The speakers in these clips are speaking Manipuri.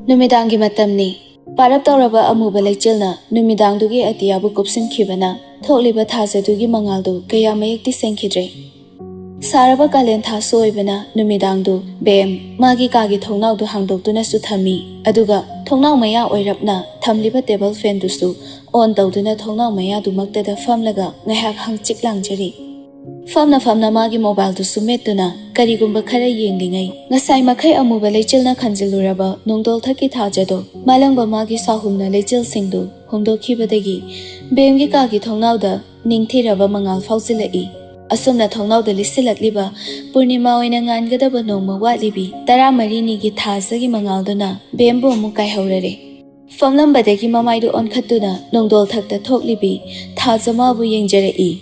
Numidangi matamni parap tawraba amuba lechilna numidangdugi atiyabu kupsinkhibana tholiba thajadugi mangaldu kaya mayekti sengkhidre saraba kalen tha soibana numidangdu bem magi kagi thongnawdu hangdoktuna su thami aduga thongnaw maya oirapna thamliba table fan dusu on tawduna thongnaw maya du maktada famlaga ngahak hangchik langjari famna magi mobile du sumetuna karigumba khara yenglingai ngasai makhai amuba lechilna khanjiluraba nongdol thaki thajado malangba magi sahumna lechil singdu homdokhibadagi bemgi kagi thongnawda ningthiraba mangal fausilai asumna thongnawda lisilakliba purnima oina ngangadaba nongma watlibi taramari gi thajagi mangalduna bembo mukai haurare famlambadagi mamaidu onkhatuna nongdol thakta thoklibi thajamabu yengjarei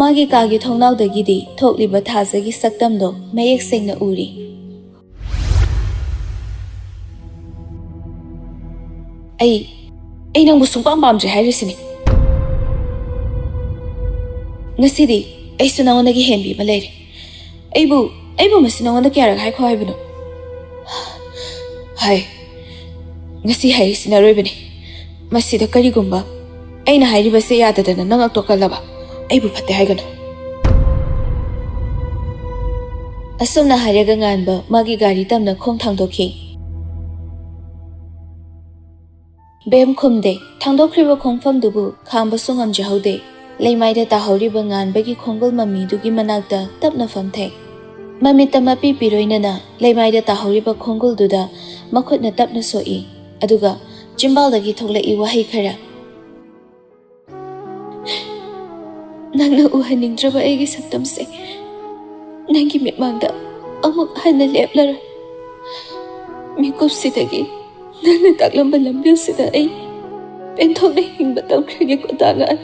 magi kagi thongnawdagidi thokliba thajagi saktamdo mayek sengna uri ai nangbu sungpam pamjre hairisini ngasidi ai sunawandagi henbi malere aibu masinawanda kyarag hai khoi bano hai ngasi hairisina roibani masida karigumba aina hairibase yadadana nangak tokalaba aibu fatte haigano asumna haraga nganba magi gari tamna khong thangdokhi bem khumde thangdokhriba khongfam dubu khamba sungam jahaude leimaida tahoriba nganbagi khonggol mami dugi manakta tapna famthe mamita mapi piroinana leimaida tahoriba khonggol duda makhutna tapna soi aduga jimbaldagi thoklai wahi khara nangna uhaningdraba aigi saktamse nangi mitmangda amuk hanna leplara mikupsidagi nangna taklamba lambilsida ai penthokna hingba tamkhragi kotagan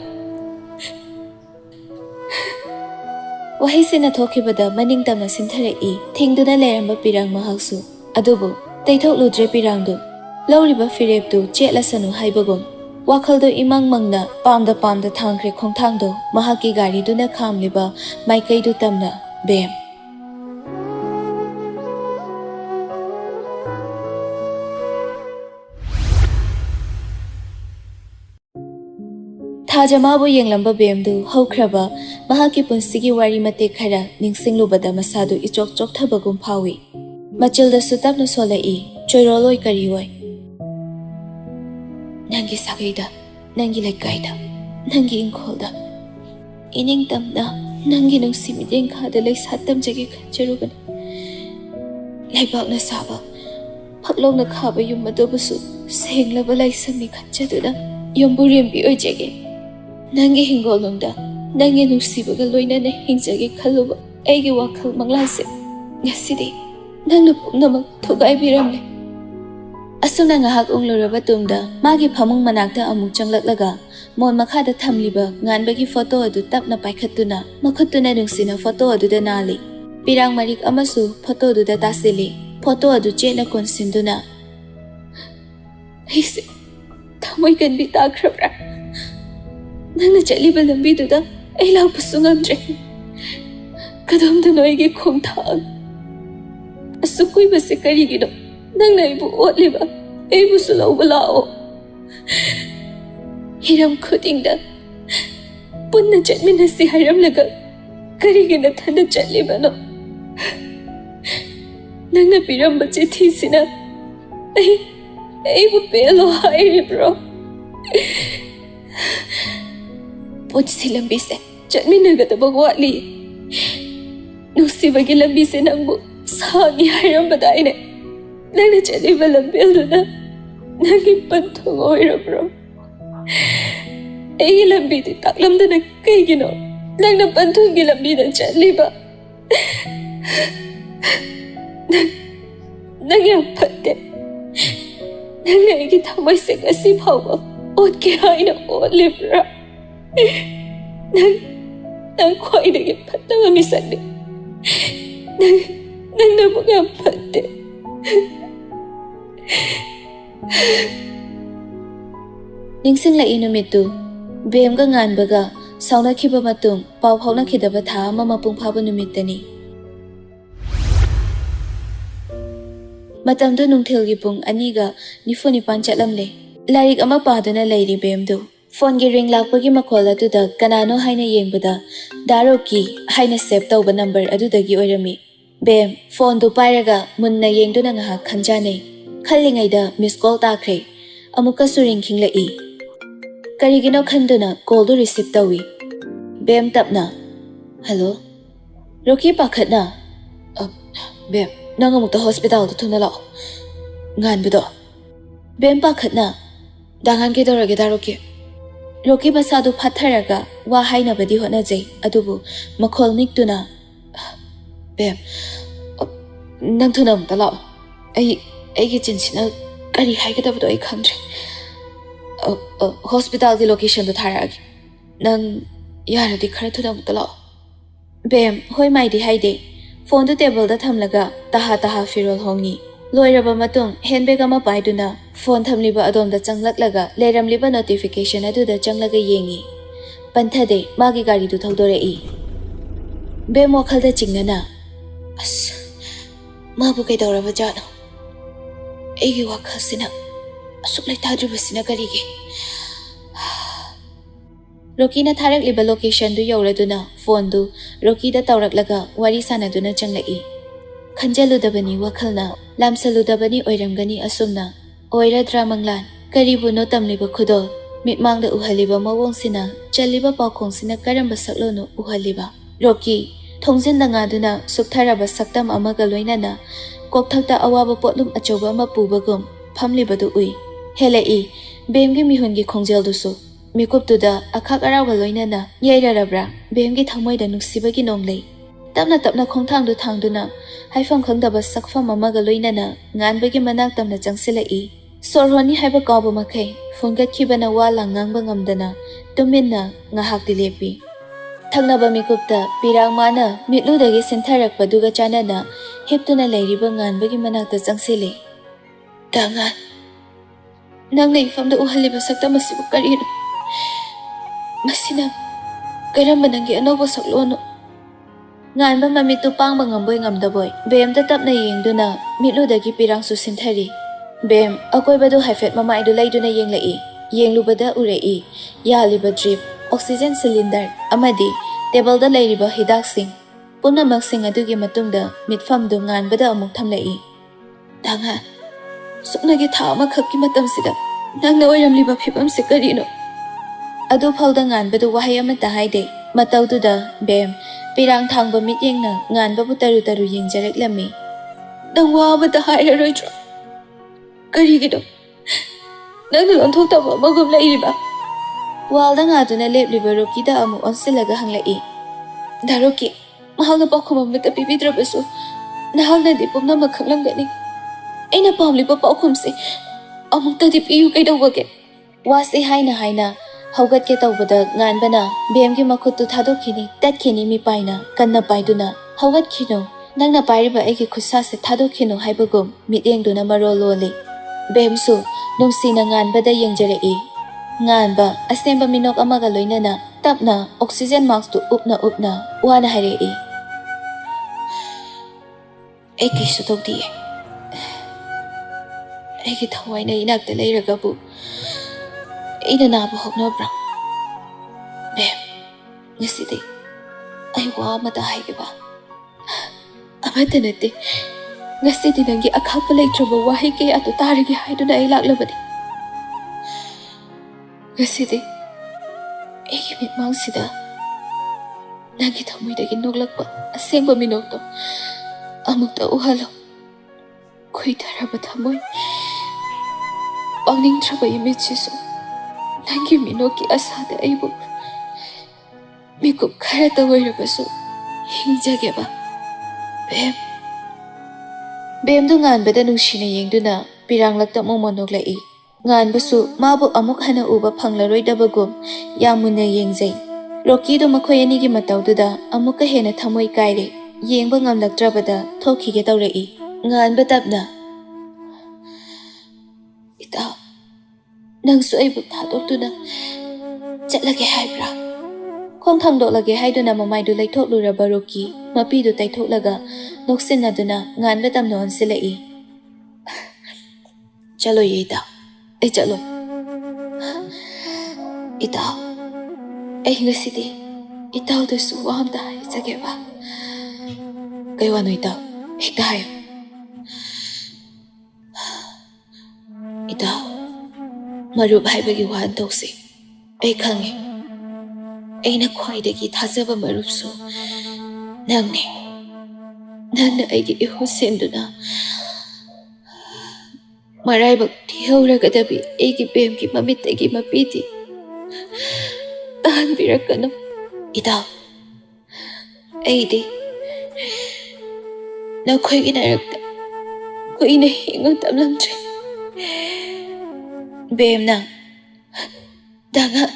wahisina thokhibada maning tamna sintharei thingduna leramba pirang mahaksu adubu teithokludre pirangdu lawriba firebdu chetlasanu haibagum wakhaldo imang mangna pamda thangkre khongthangdo mahaki gari duna khamliba maikaidu tamna bem thajamabu yenglamba bemdu haukraba mahaki punsigi wari mate khara ningsinglubada masadu ichok chok thabagum phawi machilda sutapna solai choiroloi kariwai nangi sagaida nangi lekaida nangi ingkholda ining tamna nangi nungsi mideng khada lei satam jage khanjarubani laibakna saba phaklongna khaba yummadobusu senglaba laisami khanjaduna yomburembi oijage nangi hingolungda nangi nungsibaga loinana hingjage khaluba aigi wakhal manglase ngasidi nangna pumnamak thugai biramle asuna ngahak ungluraba tumda magi phamung manakta amuk changlaklaga mon makhada thamliba nganbagi photo adu tapna paikhatuna makhutuna nungsina photo adu da nali pirang marik amasu photo adu da tasili photo adu chena konsinduna hise thamoi kanbi takrabra nangna chaliba lambi duda ai lakpa sungamdre kadamda noigi khongthang asukui base karigino nangna ibu otliba ibu sulauba lao hiram khudingda punna chatminasi hairamlaga karigina thana chatlibano nangna piramba chithisina ibu pelo hairibro punsi lambise chatminagadaba watli nusibagi lambise nangbu sangi hairambadaine nangna chaliba lambilduna nangi panthung oirabro ai lambidi taklamdana kaigino nangna panthungi lambida chaliba nangi apatte nangna igi thamai se ngasi phawba otke haina otlibra nang khwaidagi phattaba misakne nangna buga apatte ningsinglai numitu bemga nganbaga saunakhiba matung pau phaunakhidaba tha ama mapung phaba numitani Matamdu nungthilgi pung aniga nifunipan chatlamle. Larik ama paduna leiri bemdu. Phone gi ring lakpagi makhol aduda kanano haina yengbada Daroki haina save tawba number adudagi oirami. Bem phone du pairaga munna yengduna ngahak khanjane. Khallingaida miss call takhre. Amuka suring khinglai. Karigino khanduna call du receive tawi. Bem tapna. Hello. Roki pakhatna. Bem nang amukta hospital du thuna lao. Ngan bido. Bem pakhatna. Dangan ke dorage Daroki. Roki masadu phatharaga wa haina badi hona jai adubu makhol niktuna. Bem nang thuna amukta lao. Ai gi chinsina kari haigadabdo ai khandre. Hospital di location du tharagi. Nang yaradi khara thuna amukta lao. Bem hoi mai di haide. Phone du table da thamlaga taha firol hongi. Loiraba matung handbag ama paiduna phone thamliba adom da changlaklaga leramliba notification aduda changlaga yengi. Panthade magi gari du thodorei. Bem wakhalda chingnana. As mabu kai doraba jano. Egi wakhasina asuklai thadribasina karigi. Roki na tharak liba location du yauraduna phone du Roki da tawraklaga wari sanaduna changlai. Khanjaludabani wakhalna lamsaludabani oiramgani asumna oiradra manglan karibu no tamliba Khudoll mitmangda uhaliba mawongsina chaliba paukhongsina karamba saklono uhaliba. Roki thongjinda ngaduna suktharaba saktam amaga loinana kokthakta awaba potlum achoba ama pubagum phamlibadu ui. Helai bemgi mihungi khongjel mikuptuda akhak arawga loinana yairarabra bemgi thamoida nuksibagi nonglei. Tapna khongthangdu thangduna haifam khangdaba sakfam amaga loinana nganbagi manak tamna changsilai. Sorhoni haiba kawba makhai phongat khibana wala ngangba ngamdana tuminna ngahak dilepi. Thangnaba mikupta pirang mana mitludagi sintharakpa duga chanana heptuna leiriba nganbagi manakta changsile. Dangan nang nei famda uhaliba sakta masibu karino. Masina karamba nangi anoba saklono. Nganba mamitu pangba ngamboy ngamdaboy. Bem da tapna yengduna mitludagi pirang su sinthari. Bem akoibadu haifet mama idu laiduna yenglai. Yenglubada urei yaliba drip oxygen cylinder amadi table da leiriba hidak sing. Punamak sing adugi matungda mitfamdu nganbada amuk thamlai. Dangan suknagi tha ama khakki matamsida nangna oiramliba phibam se karino. Adu phawda nganbadu wahai amata haide matawduda bem pirang thangba mityengna nganbabu taru yengjareklami. Nang wabada hairaroidro karigido nangna lonthoktaба magum lairiba. Walda ngaduna lepliba Rokida amu onsilaga hanglai. Daroki mahalna pakhum amta pibidrabasu nahalna di pumnamak khanglamgani. Aina pamliba paukhumse amuktadi piyu kaidawage. Wasi haina haugatke tawbada nganbana bemgi makhuttu thadokini tatkini mi paina kanna paiduna haugatkino nangna pairiba egi khusase thadokino haibagum mityengduna marololi. Bemsu nungsina nganbada yengjarei. Nganba asemba minok amaga loinana tapna oxygen mask tu upna wana hairei. Egi sutokdi. Egi thawaina inakta leiragabu ina naba hoknabra. Bem ngasidi YaiWa amata haigeba. Amata nate ngasidi nangi akhapa leitraba wahi ke atu tarigi haiduna ai laklabadi. Ngasidi egi mitmangsida nangi thamoidagi noglakpa asengba minokto amukta uhalo. Khoitaraba thamoi pangningstraba imitchisu nangi minoki asada aibu mikup kharata oirabasu hingjageba. Bemdu nganbada nungsina yengduna piranglakta momonoglai. Nganbasu mabu amuk hana uba phanglaroidabagum yamuna yengjai. Rokido makhoi anigi matawduda amuka hena thamoi kaire yengba ngamlaktrabada thokhige tawrei. Nganba tapna ita nangsu aibu thadokduna chatlage haibra. Khong thangdoklage haiduna mamaidu laithokhluraba Roki mapidu taithoklaga noksinaduna nganba tamna onsilai. Chalo ye itaw. Ay chalo. Itaw. Ay ngasiti. Itaw to suwam tayo sa keba. Kayo ano itaw? Hikayo. Itaw. Marub haibagi waan tawsi. Ay kangi. Ay nakwa'ydagi thasaba marubso. Nangni. Nangna aygi ihusin duna. Maraybag tihawragadabi aygi bemgi mamitagi mapiti. Tahan birakano. Itaw. Aydi. Nakoy ginaragda. Ko inahingon tamlamdre. Bem na. Danga.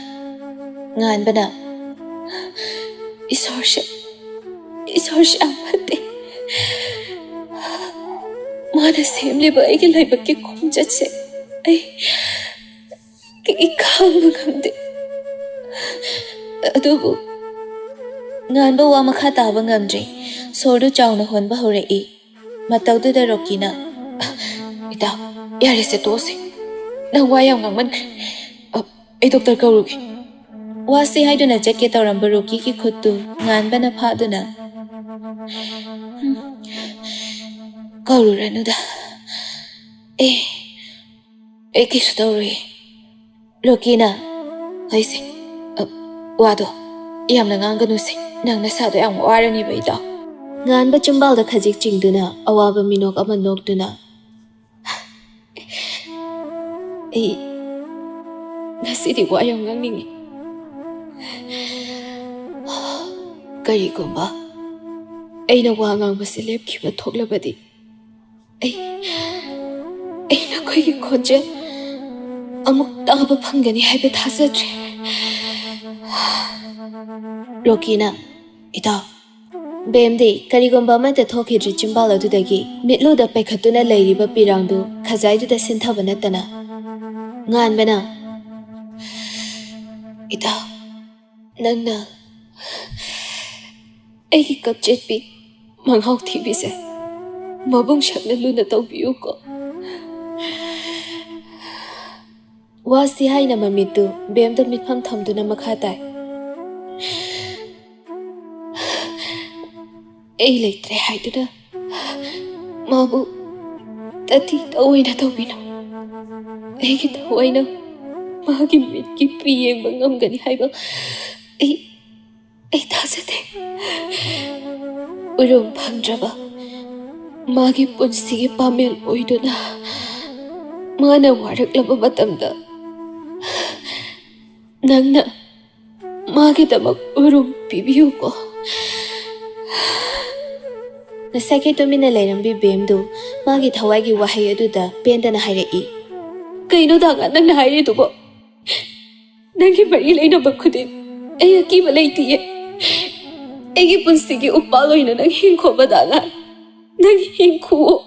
Ngan ba na? Isor siya ang pati. Mga nasimli ba ay gilaybag kikumjat siya? Ay, ikaw magamdi. Adubo, ngan ba wa makataba ngamdre, sordo chaw na hon ba horai. Mataw da Rocky na. Itaw, yari sa tose. Nang wayang ngangman. Ay, Dr. Kaurugi. Wasi hay do na jet kita orang Rocky ki khudu ngan ba na pha do na. Kaururanu da. Kisu tauri. Rocky na. Ay si. Wado. Iyam na nganganu si. Nang nasado ang warani ba itaw. Ngan ba chumbal da khajik ching do na. Awaba minok ama nok do na. Ngasidi wayang ngangningi. Karigumba. Ay nawangang masilip kiba toglabadi. Ay nakoy konje. Amuk tanga ba panggani haibe tasadre. Rocky na. Itaw. Bemdi karigumba mata thokidri chimbala dudagi mitlu da pekhatuna layriba pirangdu khazai da sinthaba natana. Ngan bana. Itaw. Nangna. Ay kapjet pi manghau TV se. Mabung shakna luna tawbiyo ko. Wasi hay na mamitu bemda mitpham thamdu na makhatay. Ay leitre hay do na. Mabu tati taway na tawbino. Ay kitaway na magi mitki piyeng bangam gani hay bang. Ay tasate. Urum pangdraba. Magi punsigi pamel oido na. Mana waraklaba matamda. Nangna. Magi damak urum pibiyo ko. Nasakay tumina layrambi bemdo. Magi thawagi wahay aduda benda na hayrai. Kaino da nga nang nahayri dugo. Nangi marilay na bagkudin. Ay akiba laytiye. Ay punsigi upaloy na nang hingko badangan. Nang hingko.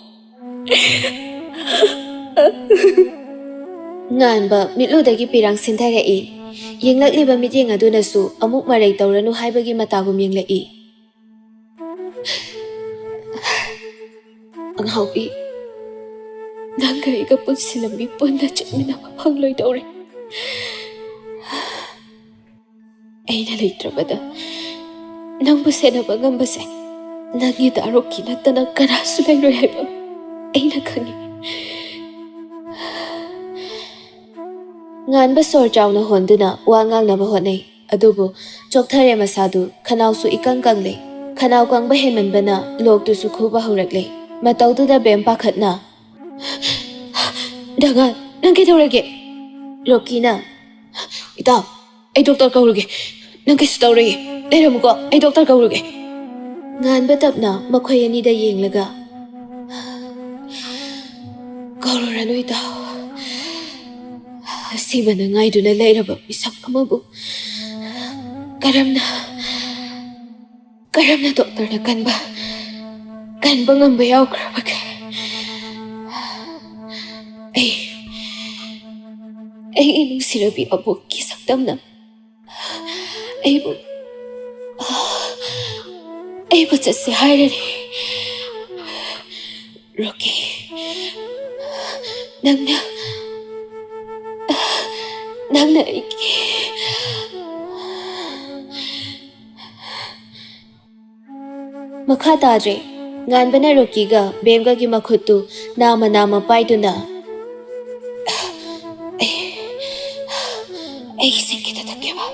Ngan ba mitlo dagi pirang sintarai. Yenglakliba mityeng aduna su amuk maray tawranu haibagi matagum yenglai. Ang haubi. Nangay ka punsilambi pun na chakmina mapangloy tawre. Ay nalaytra ba da? Nang base na bagang base. Nangi daro kinata ng karasulay roy ba? Ay nakangi. Ngan ba sor jaw na hondo na wangang na bahonay. Adubo, chokthare masadu, kanaw su ikang kangle. Kanaw kang baheman ba na, log tu su kuba huragle. Mataw tu da bem pakat na. Dangan, nang kitawrage. Rocky na. Itaw, ay doktor kauruge. Nang kisutawrage. Lera mo ko, ay doktor kauruge. Ngan batap na, makoyani da yeng laga. Kaururano itaw. Siba na ngay doon na lera ba isang amabu. Karam na doktor na kan ba? Kan ba nga bayaw krabag? Ay inong sirabi abog kisakdam na. Ay ba't sa siharan Rocky. Nang Nangna Makha tadre nganbana Rokiga Bemga gi makhutu nama paiduna Ay singkita takeba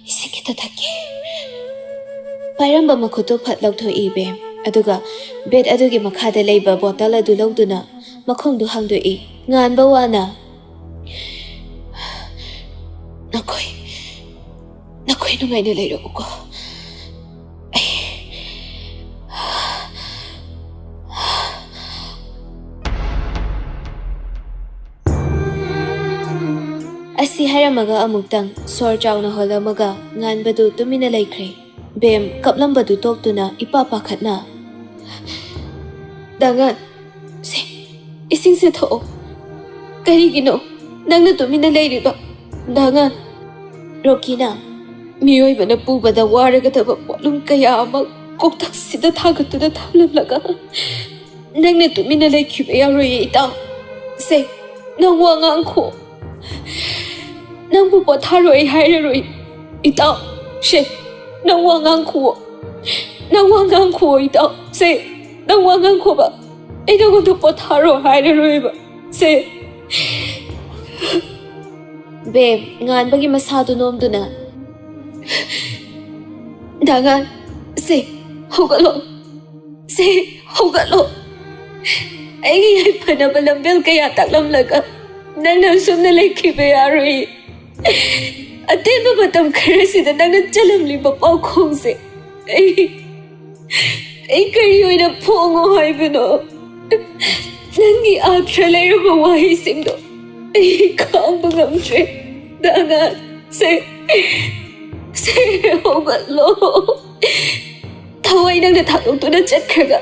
Singkita take Pairamba makhutu phatlok tho ibe aduga bed adugi makhada leiba bottle adu lawduna makhongdu hangdu I nganba wana Nakoi nungai na leiro ko Asi haramaga amuktang sor chawna holamaga nganbadu tumina laikre Bem kaplambadu toktuna ipa pakhatna Dangan ising se tho karigino nangna tumina lairiba Dangan Rokina miyoi bana pubada waraga taba polum kaya ama koktak sida thagatuna thamlamlaga nangna tumina laikhiba yaroye ita se nang wangang kho Nang bu potharoi hairoi ita she nang wangang kho ita se nang wangang kho ba ida go to potharo hairoi ba se be ngan bagi masadu nomduna dangan se hogalo ai phana balambel kaya taklam laga nang sumna laikhiba yaroi Ateba batam kharasida nangna chalamli ba pau khongse ai kari oina phongo haibino nangi athra leiraba wahi singdo ai khamba ngamtre danga se hogalo thawai nangna thakutuna chakhraga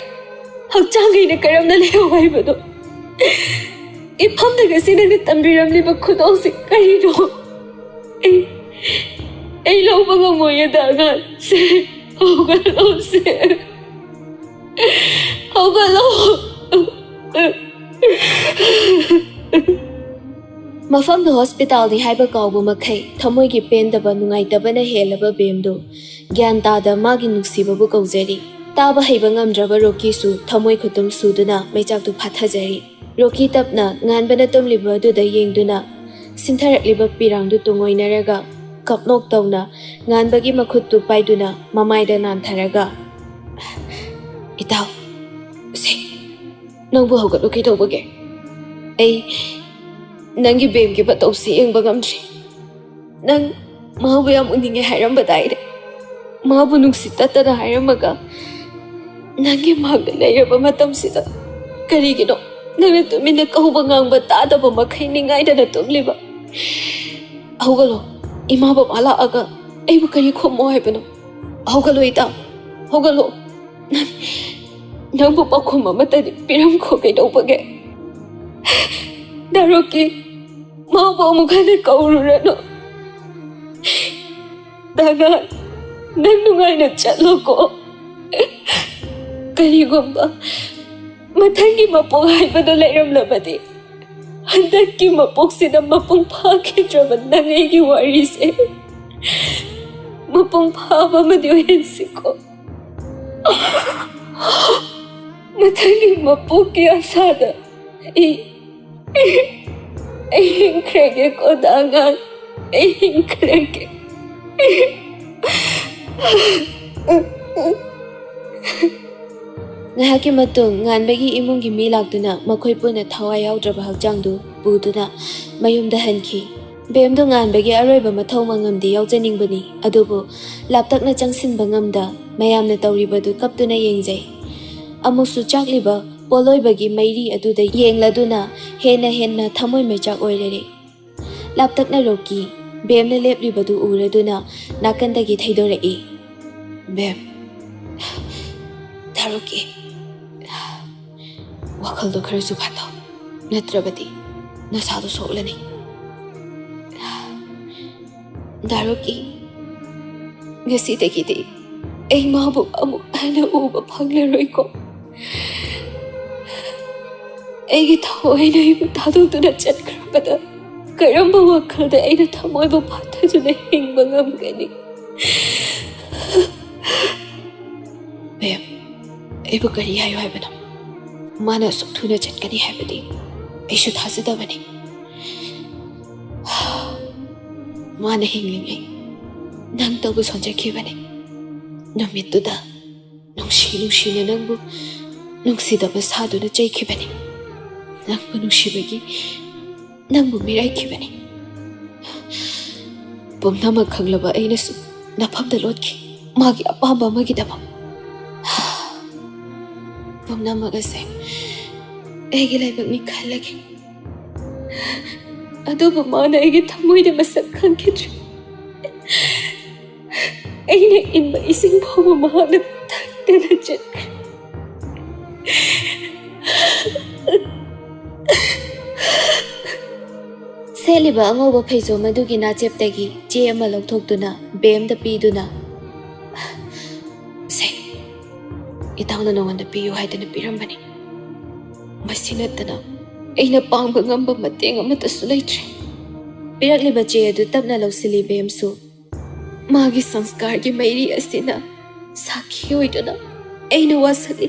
hakchangaina karamna leyo haibino ifamdaga sinangna tambiramli ba khudongse karino Ay lawba nga mo yung dagat se hogalo Mafam the hospital ni haiba kaubo makai thamoy gi pendaba nungai daba na helaba bemdo gyan tada magi nuksiba bu kaujari taba haiba ngamdraba Roki su thamoy khutum suduna maichak tu phathajari Roki tapna nganbana tomliba du da yengduna Sintharakliba pirangdu tungoinaraga kapnok tawna nganbagi makhuttu paiduna mamaida nantharaga Itaw se nangbu hawgatlo kay tawbage ay nangi bemgi ba tawsi yengba ngamdri nang mahabu yam uninge hairamba daire mahabu nungsitatana hairamaga nangi magda lairaba matamsida karigino Nangna tumina kahuba ngangba tadaba makai ningaida na tumliba Hogalo ima ba pala aga aibu kari khomo haibano Hogalo ita hogalo nangbu pa khoma matadi piram kho kai dawbage Daroki mahabu amukane kaururano Daga nang nungai na chatlo ko Karigomba Matangi mapok haibado lairamlabadi handaki mapok sida mapong pakidraba nangaygi warise mapong paba madiwensi ko Matangi mapok asada Hingkrege ko dangan Hingkrege Ngahaki matung nganbagi imungi milagduna makhoi puna thawai yaudraba hakjangdu buduna mayumda hanki Bemdo nganbagi aroiba mathau mangamdi yaujaningbani adubu laptakna changsinba ngamda mayamna tawribadu kaptuna yengjai amusu chakliba poloibagi mairi aduda yengladuna henna thamoi mechak oirere laptakna Roki Bemna leplibadu uraduna nakandagi thaidorei Bem Daroki Wakhaldo kharasu phatau natrabadi nasadu soklani Daroki ngasidagidi ai mabu amu ana uba phanglaroi ko aigi thawai nai bu thaduduna chatkrabada ꯀꯔꯝꯕ ꯋꯥꯈꯜꯗ ꯑꯩꯅ ꯊꯃꯣꯏꯕꯨ ꯐꯥꯊꯗꯨꯅ ꯍꯤꯡꯕ ꯉꯝꯒꯅꯤ? ꯕꯦꯝ, ꯑꯩꯕꯨ ꯀꯔꯤ ꯍꯥꯏꯌꯨ ꯍꯥꯏꯕꯅꯣ? ꯃꯥꯅ ꯑꯁꯨꯛ ꯊꯨꯅ ꯆꯠꯀꯅꯤ ꯍꯥꯏꯕꯗꯤ ꯑꯩꯁꯨ ꯊꯥꯖꯗꯕꯅꯤ. ꯃꯥꯅ ꯍꯤꯡꯂꯤꯉꯩ ꯅꯪ ꯇꯧꯕ ꯁꯣꯟꯖꯈꯤꯕꯅꯤ. ꯅꯨꯃꯤꯠꯇꯨꯗ ꯅꯨꯡꯁꯤꯅ ꯅꯪꯕꯨ ꯅꯨꯡꯁꯤꯗꯕ ꯁꯥꯗꯨꯅ ꯆꯩꯈꯤꯕꯅꯤ. ꯅꯪꯕꯨ ꯅꯨꯡꯁꯤꯕꯒꯤ ꯅꯪꯕꯨ ꯃꯤꯔꯥꯏꯈꯤꯕꯅꯤ. ꯄꯨꯝꯅꯃꯛ ꯈꯪꯂꯕ ꯑꯩꯅꯁꯨ ꯅꯐꯝꯗ ꯂꯣꯠꯈꯤ, ꯃꯥꯒꯤ ꯑꯄꯥꯝꯕ ꯑꯃꯒꯤꯗꯃꯛ. ꯄꯨꯝꯅꯃꯛ ꯑꯁꯦ ꯑꯩꯒꯤ ꯂꯥꯏꯕꯛꯅꯤ ꯈꯜꯂꯒꯦ. ꯑꯗꯨꯕꯨ ꯃꯥꯅ ꯑꯩꯒꯤ ꯊꯃꯣꯏꯗ ꯃꯁꯛ ꯈꯪꯈꯤꯗ꯭ꯔꯦ. ꯑꯩꯅ ꯏꯟꯕ ꯏꯁꯤꯡ ꯐꯥꯎꯕ ꯃꯍꯥꯛꯅ ꯊꯛꯇꯅ ꯆꯠꯈ꯭ꯔꯦ. ꯁꯦꯠꯂꯤꯕ ꯑꯉꯧꯕ ꯐꯩꯖꯣꯝ ꯑꯗꯨꯒꯤ ꯅꯥꯆꯦꯞꯇꯒꯤ ꯆꯦ ꯑꯃ ꯂꯧꯊꯣꯛꯇꯨꯅ ꯕꯦꯝꯗ ꯄꯤꯗꯨꯅ, ꯁꯦ, ꯏꯇꯥꯎꯅ ꯅꯉꯣꯟꯗ ꯄꯤꯌꯨ ꯍꯥꯏꯗꯅ ꯄꯤꯔꯝꯕꯅꯤ. ꯃꯁꯤ ꯅꯠꯇꯅ ꯑꯩꯅ ꯄꯥꯡꯕ ꯉꯝꯕ ꯃꯇꯦꯡ ꯑꯃꯠꯇꯁꯨ ꯂꯩꯇ꯭ꯔꯦ. ꯄꯤꯔꯛꯂꯤꯕ ꯆꯦ ꯑꯗꯨ ꯇꯞꯅ ꯂꯧꯁꯤꯜꯂꯤ ꯕꯦꯝꯁꯨ. ꯃꯥꯒꯤ ꯁꯪꯁꯀꯥꯔꯒꯤ ꯃꯩꯔꯤ ꯑꯁꯤꯅ ꯁꯥꯈꯤ ꯑꯣꯏꯗꯨꯅ ꯑꯩꯅ ꯋꯥꯁꯛꯏ.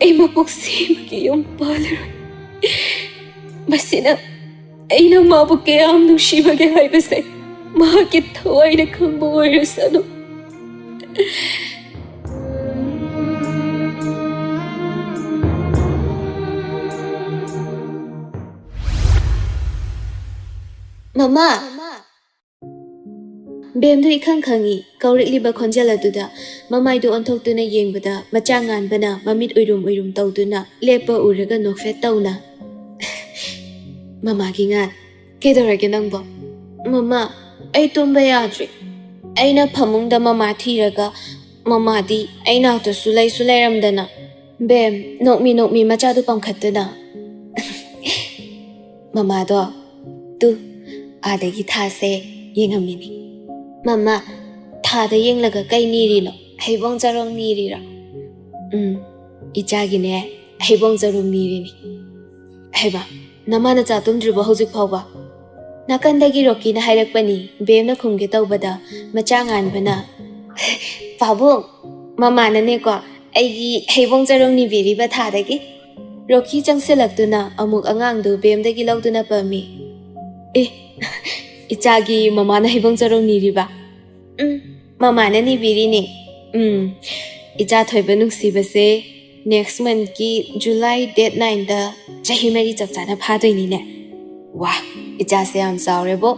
ꯑꯩ ꯃꯄꯣꯛ ꯁꯦꯝꯕꯒꯤ ꯌꯨꯝ ꯄꯥꯜꯂꯔꯣꯏ. ꯃꯁꯤꯅ ꯑꯩꯅ ꯃꯥꯕꯨ ꯀꯌꯥꯝ ꯅꯨꯡꯁꯤꯕꯒꯦ ꯍꯥꯏꯕꯁꯦ ꯃꯍꯥꯛꯀꯤ ꯊꯋꯥꯏꯅ ꯈꯪꯕ ꯑꯣꯏꯔꯁꯅꯨ. ꯃꯃꯥ! ꯕꯦꯝꯗꯨ ꯏꯈꯪ ꯈꯪꯉꯤ. ꯀꯧꯔꯛꯂꯤꯕ ꯈꯣꯟꯖꯦꯜ ꯑꯗꯨꯗ ꯃꯃꯥꯏꯗꯨ ꯑꯣꯟꯊꯣꯛꯇꯨꯅ ꯌꯦꯡꯕꯗ ꯃꯆꯥ ꯉꯥꯟꯕꯅ ꯃꯃꯤꯠ ꯎꯏꯔꯨꯝ ꯇꯧꯗꯨꯅ ꯂꯦꯞꯄ ꯎꯔꯒ ꯅꯣꯛꯐꯦꯠ ꯇꯧꯅ, ꯃꯃꯥꯒꯤ ꯉꯥꯟ, ꯀꯩꯗꯧꯔꯒꯦ ꯅꯪꯕꯣ? ꯃꯃꯥ, ꯑꯩ ꯇꯨꯝꯕ ꯌꯥꯗ꯭ꯔꯦ. ꯑꯩꯅ ꯐꯃꯨꯡꯗ ꯃꯃꯥ ꯊꯤꯔꯒ ꯃꯃꯥꯗꯤ ꯑꯩꯅꯥꯛꯇꯁꯨ ꯂꯩꯁꯨ ꯂꯩꯔꯝꯗꯅ. ꯕꯦꯝ ꯅꯣꯛꯃꯤ ꯃꯆꯥꯗꯨ ꯄꯥꯝꯈꯠꯇꯨꯅ, ꯃꯃꯥꯗꯣ ꯇꯨ ꯑꯥꯗꯒꯤ ꯊꯥꯁꯦ ꯌꯦꯡꯉꯝꯃꯤꯅꯤ. ꯃꯃꯥ, ꯊꯥꯗ ꯌꯦꯡꯂꯒ ꯀꯩ ꯅꯤꯔꯤꯅꯣ? ꯍꯩꯕꯣꯡ ꯆꯔꯣꯡ ꯅꯤꯔꯤꯔꯣ? ꯏꯆꯥꯒꯤꯅꯦ ꯍꯩꯕꯣꯡ ꯆꯔꯣꯡ ꯅꯤꯔꯤꯅꯤ. ꯍꯩꯃꯥ, ꯅꯃꯥ ꯅꯆꯥ ꯇꯨꯝꯗ꯭ꯔꯤꯕꯣ ꯍꯧꯖꯤꯛ ꯐꯥꯎꯕ? ꯅꯥꯀꯟꯗꯒꯤ ꯔꯣꯀꯤꯅ ꯍꯥꯏꯔꯛꯄꯅꯤ. ꯕꯦꯝꯅ ꯈꯨꯝꯒꯦ ꯇꯧꯕꯗ ꯃꯆꯥ ꯉꯥꯟꯕꯅ, ꯄꯥꯕꯨꯡ, ꯃꯃꯥꯅꯅꯦꯀꯣ ꯑꯩꯒꯤ ꯍꯩꯕꯣꯡ ꯆꯔꯣꯡ ꯅꯤꯕꯤꯔꯤꯕ ꯊꯥꯗꯒꯤ. ꯔꯣꯀꯤ ꯆꯪꯁꯤꯜꯂꯛꯇꯨꯅ ꯑꯃꯨꯛ ꯑꯉꯥꯡꯗꯨ ꯕꯦꯝꯗꯒꯤ ꯂꯧꯗꯨꯅ ꯄꯝꯃꯤ. ꯏꯆꯥꯒꯤ ꯃꯃꯥꯅ ꯍꯩꯕꯣꯡ ꯆꯔꯣꯡ ꯅꯤꯔꯤꯕ? ꯃꯃꯥꯅ ꯅꯤꯕꯤꯔꯤꯅꯦ. ꯏꯆꯥ ꯊꯣꯏꯕ ꯅꯨꯡꯁꯤꯕꯁꯦ ꯅꯦꯛꯁ ꯃꯟꯠꯀꯤ ꯖꯨꯂꯥꯏ ꯗꯦꯠ 9ꯗ ꯆꯍꯤ 4 ꯆꯞ ꯆꯥꯅ ꯐꯥꯗꯣꯏꯅꯤꯅꯦ. ꯋꯥ, ꯏꯆꯥꯁꯦ ꯌꯥꯝ ꯆꯥꯎꯔꯦꯕꯣ.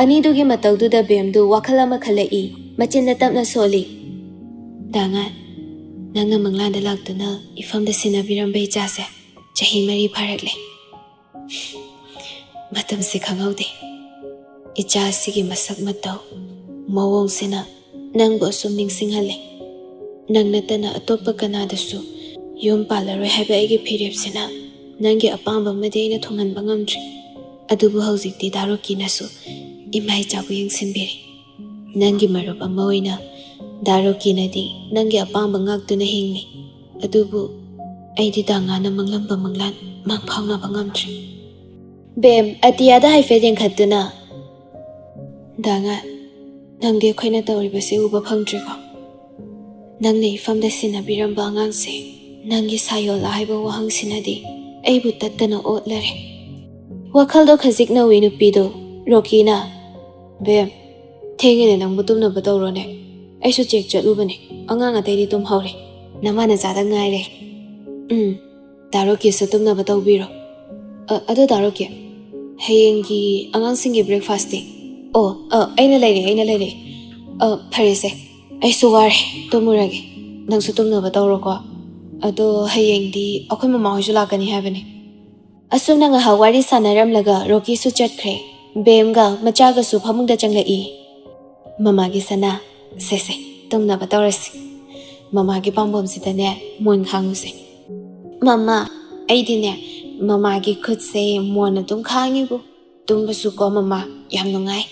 ꯑꯅꯤꯗꯨꯒꯤ ꯃꯇꯧꯗꯨꯗ ꯕꯦꯝꯗꯨ ꯋꯥꯈꯜ ꯑꯃ ꯈꯜꯂꯛꯏ. ꯃꯆꯤꯟꯅ ꯇꯞꯅ ꯁꯣꯜꯂꯤ. ꯗꯥꯉꯥꯟ, ꯅꯪꯅ ꯃꯪꯂꯥꯟꯗ ꯂꯥꯛꯇꯨꯅ ꯏꯐꯝꯗ ꯁꯤꯟꯅꯕꯤꯔꯝꯕ ꯏꯆꯥꯁꯦ ꯆꯍꯤ 4 ꯐꯥꯔꯛꯂꯦ. ꯃꯇꯝꯁꯤ ꯈꯪꯍꯧꯗꯦ. ꯏꯆꯥ ꯑꯁꯤꯒꯤ ꯃꯁꯛ ꯃꯇꯧ ꯃꯑꯣꯡꯁꯤꯅ ꯅꯪꯕꯨ ꯑꯁꯨꯝ ꯅꯤꯡꯁꯤꯡꯍꯜꯂꯦ. ꯅꯪ ꯅꯠꯇꯅ ꯑꯇꯣꯞꯄ ꯀꯅꯥꯗꯁꯨ ꯌꯨꯝ ꯄꯥꯜꯂꯔꯣꯏ ꯍꯥꯏꯕ ꯑꯩꯒꯤ ꯐꯤꯔꯦꯞꯁꯤꯅ ꯅꯪꯒꯤ ꯑꯄꯥꯝꯕ ꯑꯃꯗꯤ ꯑꯩꯅ ꯊꯨꯡꯍꯟꯕ ꯉꯝꯗ꯭ꯔꯤ. ꯑꯗꯨꯕꯨ ꯍꯧꯖꯤꯛꯇꯤ ꯗꯥꯔꯣꯀꯤꯅꯁꯨ ꯏꯃꯥ ꯏꯆꯥꯕꯨ ꯌꯦꯡꯁꯤꯟꯕꯤꯔꯤ. ꯅꯪꯒꯤ ꯃꯔꯨꯞ ꯑꯃ ꯑꯣꯏꯅ ꯗꯥꯔꯣꯀꯤꯅꯗꯤ ꯅꯪꯒꯤ ꯑꯄꯥꯝꯕ ꯉꯥꯛꯇꯨꯅ ꯍꯤꯡꯂꯤ. ꯑꯗꯨꯕꯨ ꯑꯩꯗꯤ ꯗꯥꯉꯥꯟꯅ ꯃꯪꯂꯝꯕ ꯃꯪꯂꯥꯟ ꯃꯪꯐꯥꯎꯅꯕ ꯉꯝꯗ꯭ꯔꯤ. ꯕꯦꯝ ꯑꯇꯤꯌꯥꯗ ꯍꯥꯏꯐꯦꯠ ꯌꯦꯡꯈꯠꯇꯨꯅ, ꯗꯥꯉꯥꯟ, ꯅꯪꯗꯤ ꯑꯩꯈꯣꯏꯅ ꯇꯧꯔꯤꯕꯁꯤ ꯎꯕ ꯐꯪꯗ꯭ꯔꯤꯀꯣ? ꯅꯪꯅ ꯏꯐꯝꯗ ꯁꯤꯟꯅꯕꯤꯔꯝꯕ ꯑꯉꯥꯡꯁꯦ, ꯅꯪꯒꯤ ꯁꯥꯏꯌꯣꯟꯂꯥ ꯍꯥꯏꯕ ꯋꯥꯍꯪꯁꯤꯅꯗꯤ ꯑꯩꯕꯨ ꯇꯠꯇꯅ ꯑꯣꯠꯂꯔꯦ. ꯋꯥꯈꯜꯗꯣ ꯈꯖꯤꯛ ꯅꯧꯏ ꯅꯨꯄꯤꯗꯣ. ꯔꯣꯀꯤꯅ, ꯕꯦꯝ, ꯊꯦꯡꯉꯦꯅꯦ, ꯅꯪꯕꯨ ꯇꯨꯝꯅꯕ ꯇꯧꯔꯣꯅꯦ. ꯑꯩꯁꯨ ꯆꯦꯛ ꯆꯠꯂꯨꯕꯅꯦ. ꯑꯉꯥꯡ ꯑꯇꯩꯗꯤ ꯇꯨꯝꯍꯧꯔꯦ. ꯅꯃꯥ ꯅꯆꯥꯗ ꯉꯥꯏꯔꯦ. ꯗꯥꯔꯣꯀꯤꯁꯨ ꯇꯨꯝꯅꯕ ꯇꯧꯕꯤꯔꯣ. ꯑꯗꯣ ꯗꯥꯔꯣꯀꯤ, ꯍꯌꯦꯡꯒꯤ ꯑꯉꯥꯡꯁꯤꯡꯒꯤ ꯕ꯭ꯔꯦꯛꯐꯥꯁꯇꯤ? ꯑꯩꯅ ꯂꯩꯔꯦ. ꯐꯔꯦꯁꯦ, ꯑꯩꯁꯨ ꯋꯥꯔꯦ, ꯇꯨꯝꯃꯨꯔꯒꯦ. ꯅꯪꯁꯨ ꯇꯨꯝꯅꯕ ꯇꯧꯔꯣꯀꯣ. ꯑꯗꯣ ꯍꯌꯦꯡꯗꯤ ꯑꯩꯈꯣꯏ ꯃꯃꯥ ꯍꯣꯏꯁꯨ ꯂꯥꯛꯀꯅꯤ ꯍꯥꯏꯕꯅꯤ. ꯑꯁꯨꯝꯅ ꯉꯥꯏꯍꯥꯛ ꯋꯥꯔꯤ ꯁꯥꯟꯅꯔꯝꯂꯒ ꯔꯣꯀꯤꯁꯨ ꯆꯠꯈ꯭ꯔꯦ. ꯕꯦꯝꯒ ꯃꯆꯥꯒꯁꯨ ꯐꯃꯨꯡꯗ ꯆꯪꯂꯛꯏ. ꯃꯃꯥꯒꯤ ꯁꯅꯥ, ꯁꯦ ꯇꯨꯝꯅꯕ ꯇꯧꯔꯁꯤ. ꯃꯃꯥꯒꯤ ꯄꯥꯝꯕꯣꯝꯁꯤꯗꯅꯦ ꯃꯣꯟ ꯈꯥꯡꯉꯨꯁꯦ. ꯃꯃꯥ, ꯑꯩꯗꯤꯅꯦ ꯃꯃꯥꯒꯤ ꯈꯨꯠꯁꯦ ꯃꯣꯟ ꯑꯗꯨꯝ ꯈꯥꯡꯉꯤꯕꯨ. ꯇꯨꯝꯕꯁꯨ ꯀꯣ ꯃꯃꯥ ꯌꯥꯝ ꯅꯨꯡꯉꯥꯏ.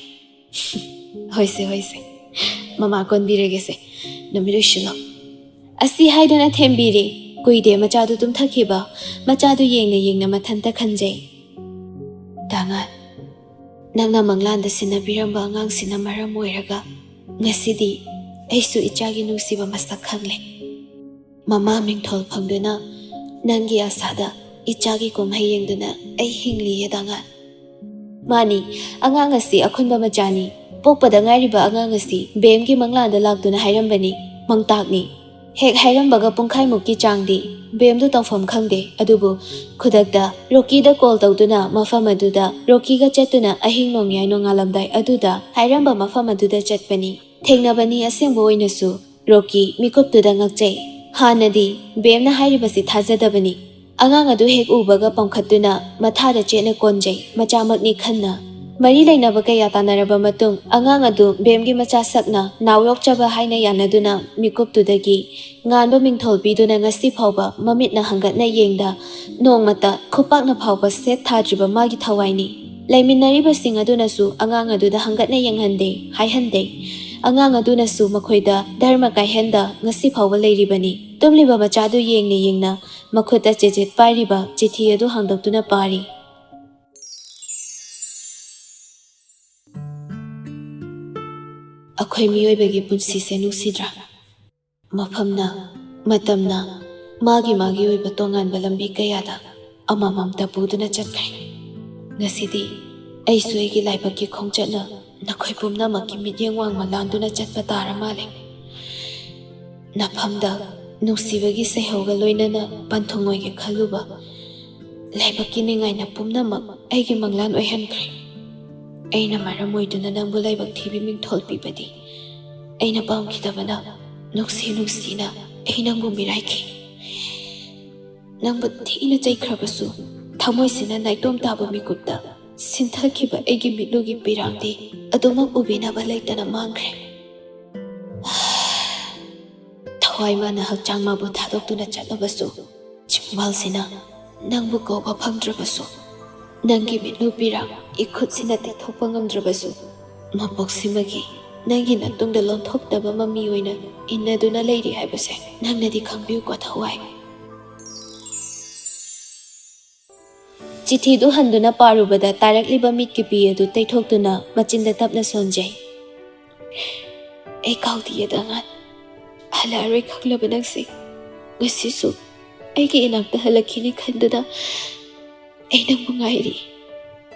ꯍꯣꯏꯁꯦ, ꯃꯃꯥ ꯀꯣꯟꯕꯤꯔꯒꯦꯁꯦ. ꯅꯨꯃꯤꯠ ꯎꯏꯁꯤꯜꯂꯣ. ꯑꯁꯤ ꯍꯥꯏꯗꯨꯅ ꯊꯦꯝꯕꯤꯔꯤ. Kuide machadu tumthakiba, machadu yengna mathanta khanjai. Dangan, nangna manglanda sinabiramba angang sinamaram oiraga, ngasidi aisu ichagi nusiba masak khangle. Mama mingthol phangduna, nangi asada ichagi kumhai yengduna ai hingli dangan. Mani, angang asi akhunba machani, pokpada ngairiba angang asi bemgi manglanda lakduna hairambani, mangtakni. Hek hairambaga pungkhai mukki changdi, bemdu tawfam khangde, adubu khudakda Rocky da call tawduna mafam aduda Rocky ga chatuna ahing nongyai nongalamdai aduda hairamba mafam aduda chatpani. Thengnabani asengbo oinasu Rocky mikuptuda ngakjai. Hanadi bemna hairibasi thajadabani. Angang adu hek ubaga pamkhatuna mathada chetna konjai machamakni khanna. Mari lainaba kaya tanaraba matung angang adu bemgi macha sakna nawyokchaba haina yanaduna mikuptudagi nganba mingthol piduna ngasi phawba mamitna hangatna yengda nongmata khupakna phawba set thadriba magi thawaini laiminariba sing adunasu angang aduda hangatna yenghande haihande angang adunasu makhoida dharma kaihenda ngasi phawba leiribani tumliba machadu yengna makhuta chejet pariba chithi adu hangdoktuna pari. Akhoi miyoibagi punsise nungsidra. Mafamna, matamna, magi oiba tonganba lambi kayada amamamta puduna chatkhay. Ngasidi, aisu aigi laibaki khongchatna nakhoi pumnamaki mityeng wangma landuna chatpa tara male. Nafamda, nungsibagi sehauga loinana panthungoige khaluba. Laibaki ningaina pumnamak aigi manglan oihankray. Aina maramoiduna nangbu laibak thibi mingthol pibadi. Aina pamkhidabana nuksina ai nangbu miraiki. Nangbu thina chaikhrabasu thamoisina naitom taba mikupta sinthakiba aigi mitlugi pirangdi adumak ubinaba laitana mangkhre. Thawai mana hakchang mabu thadoktuna chatlabasu chimbalsina nangbu kauba phangdrabasu nangi mitlu pirang ikhutsina tikthokpa ngamdrabasu mapoksimagi nangi natungda lonthokdaba mami oina innaduna leiri haibase nangnadi khangbiu ko thawai. Chithi du handuna parubada tarakliba mitki pi adu teikthoktuna machinda tapna sonjai. Ei kaudi yadangan halaroi khaklaba nangsi ngasisu aigi inakta halakhini khanduna ai nangbu ngairi.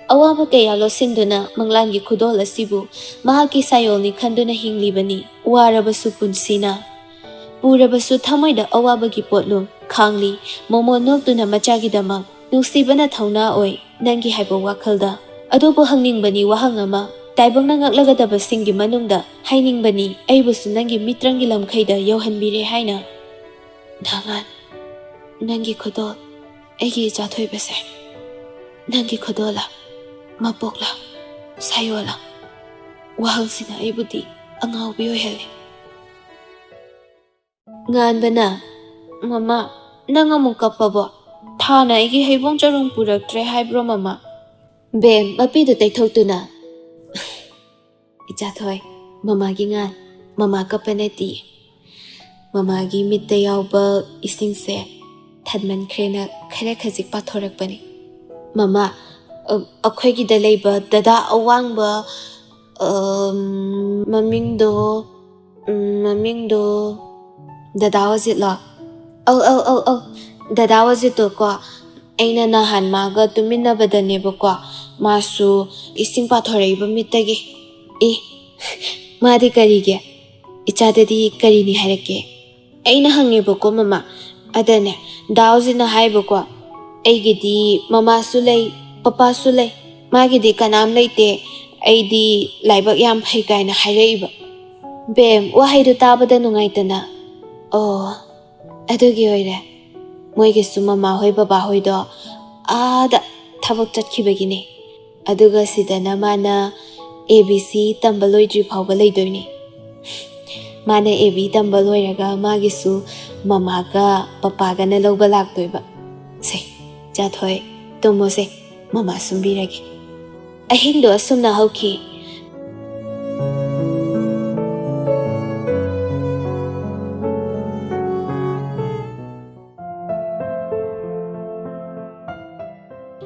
Awaba kaya losinduna manglangi Khudolla sibu mahaki Saiyonla khanduna hinglibani warabasu punsina purabasu thamoida awabagi potlum khangli momo noktuna machagi damak nuksibana thauna oi nangi haiba wakhalda adubu hangningbani wahang ama taibangna ngaklagadaba singi manungda hainingbani aibusu nangi mitrangi lamkhaida yauhanbire haina. Dangan nangi Khudolla aigi ichathoibase nangi Khudolla Mapokla Saiyonla wahangsina aibudi angaubi oihale. Nganbana mama nang amuk kapabo thana aigi heibong charung puraktre haibro mama. Bem mapidu teithoktuna ichathoi mamagi ngan mama kapaneti mamagi mitta yauba isingse thadmankrena khare khajik pathorakpani. Mama akhoi da leiba dada awangba mamingdo dada wazitla dada wazito ko aina nahan maga tuminabadane ko masu ising pathoraiba mitagi madi karige ichadadi karini harake aina hangeba ko mama adane dawzina haiba ko aigidi mama sulai papa sulai magidi kanam leite aidi laibak yam phai kaina hairaiba. Bem wahaidu tabada nungaitana oh adugi oire moigisu mama hoi baba hoido ada thabak chatkibagini aduga sidana mana ABC tamba loidri phawba leidoini. Mana AB tamba loiraga magisu mamaga papaga na lawba laktoiba. Se chathoi tomose mama sumbirage. Ahingdo asumna hauki.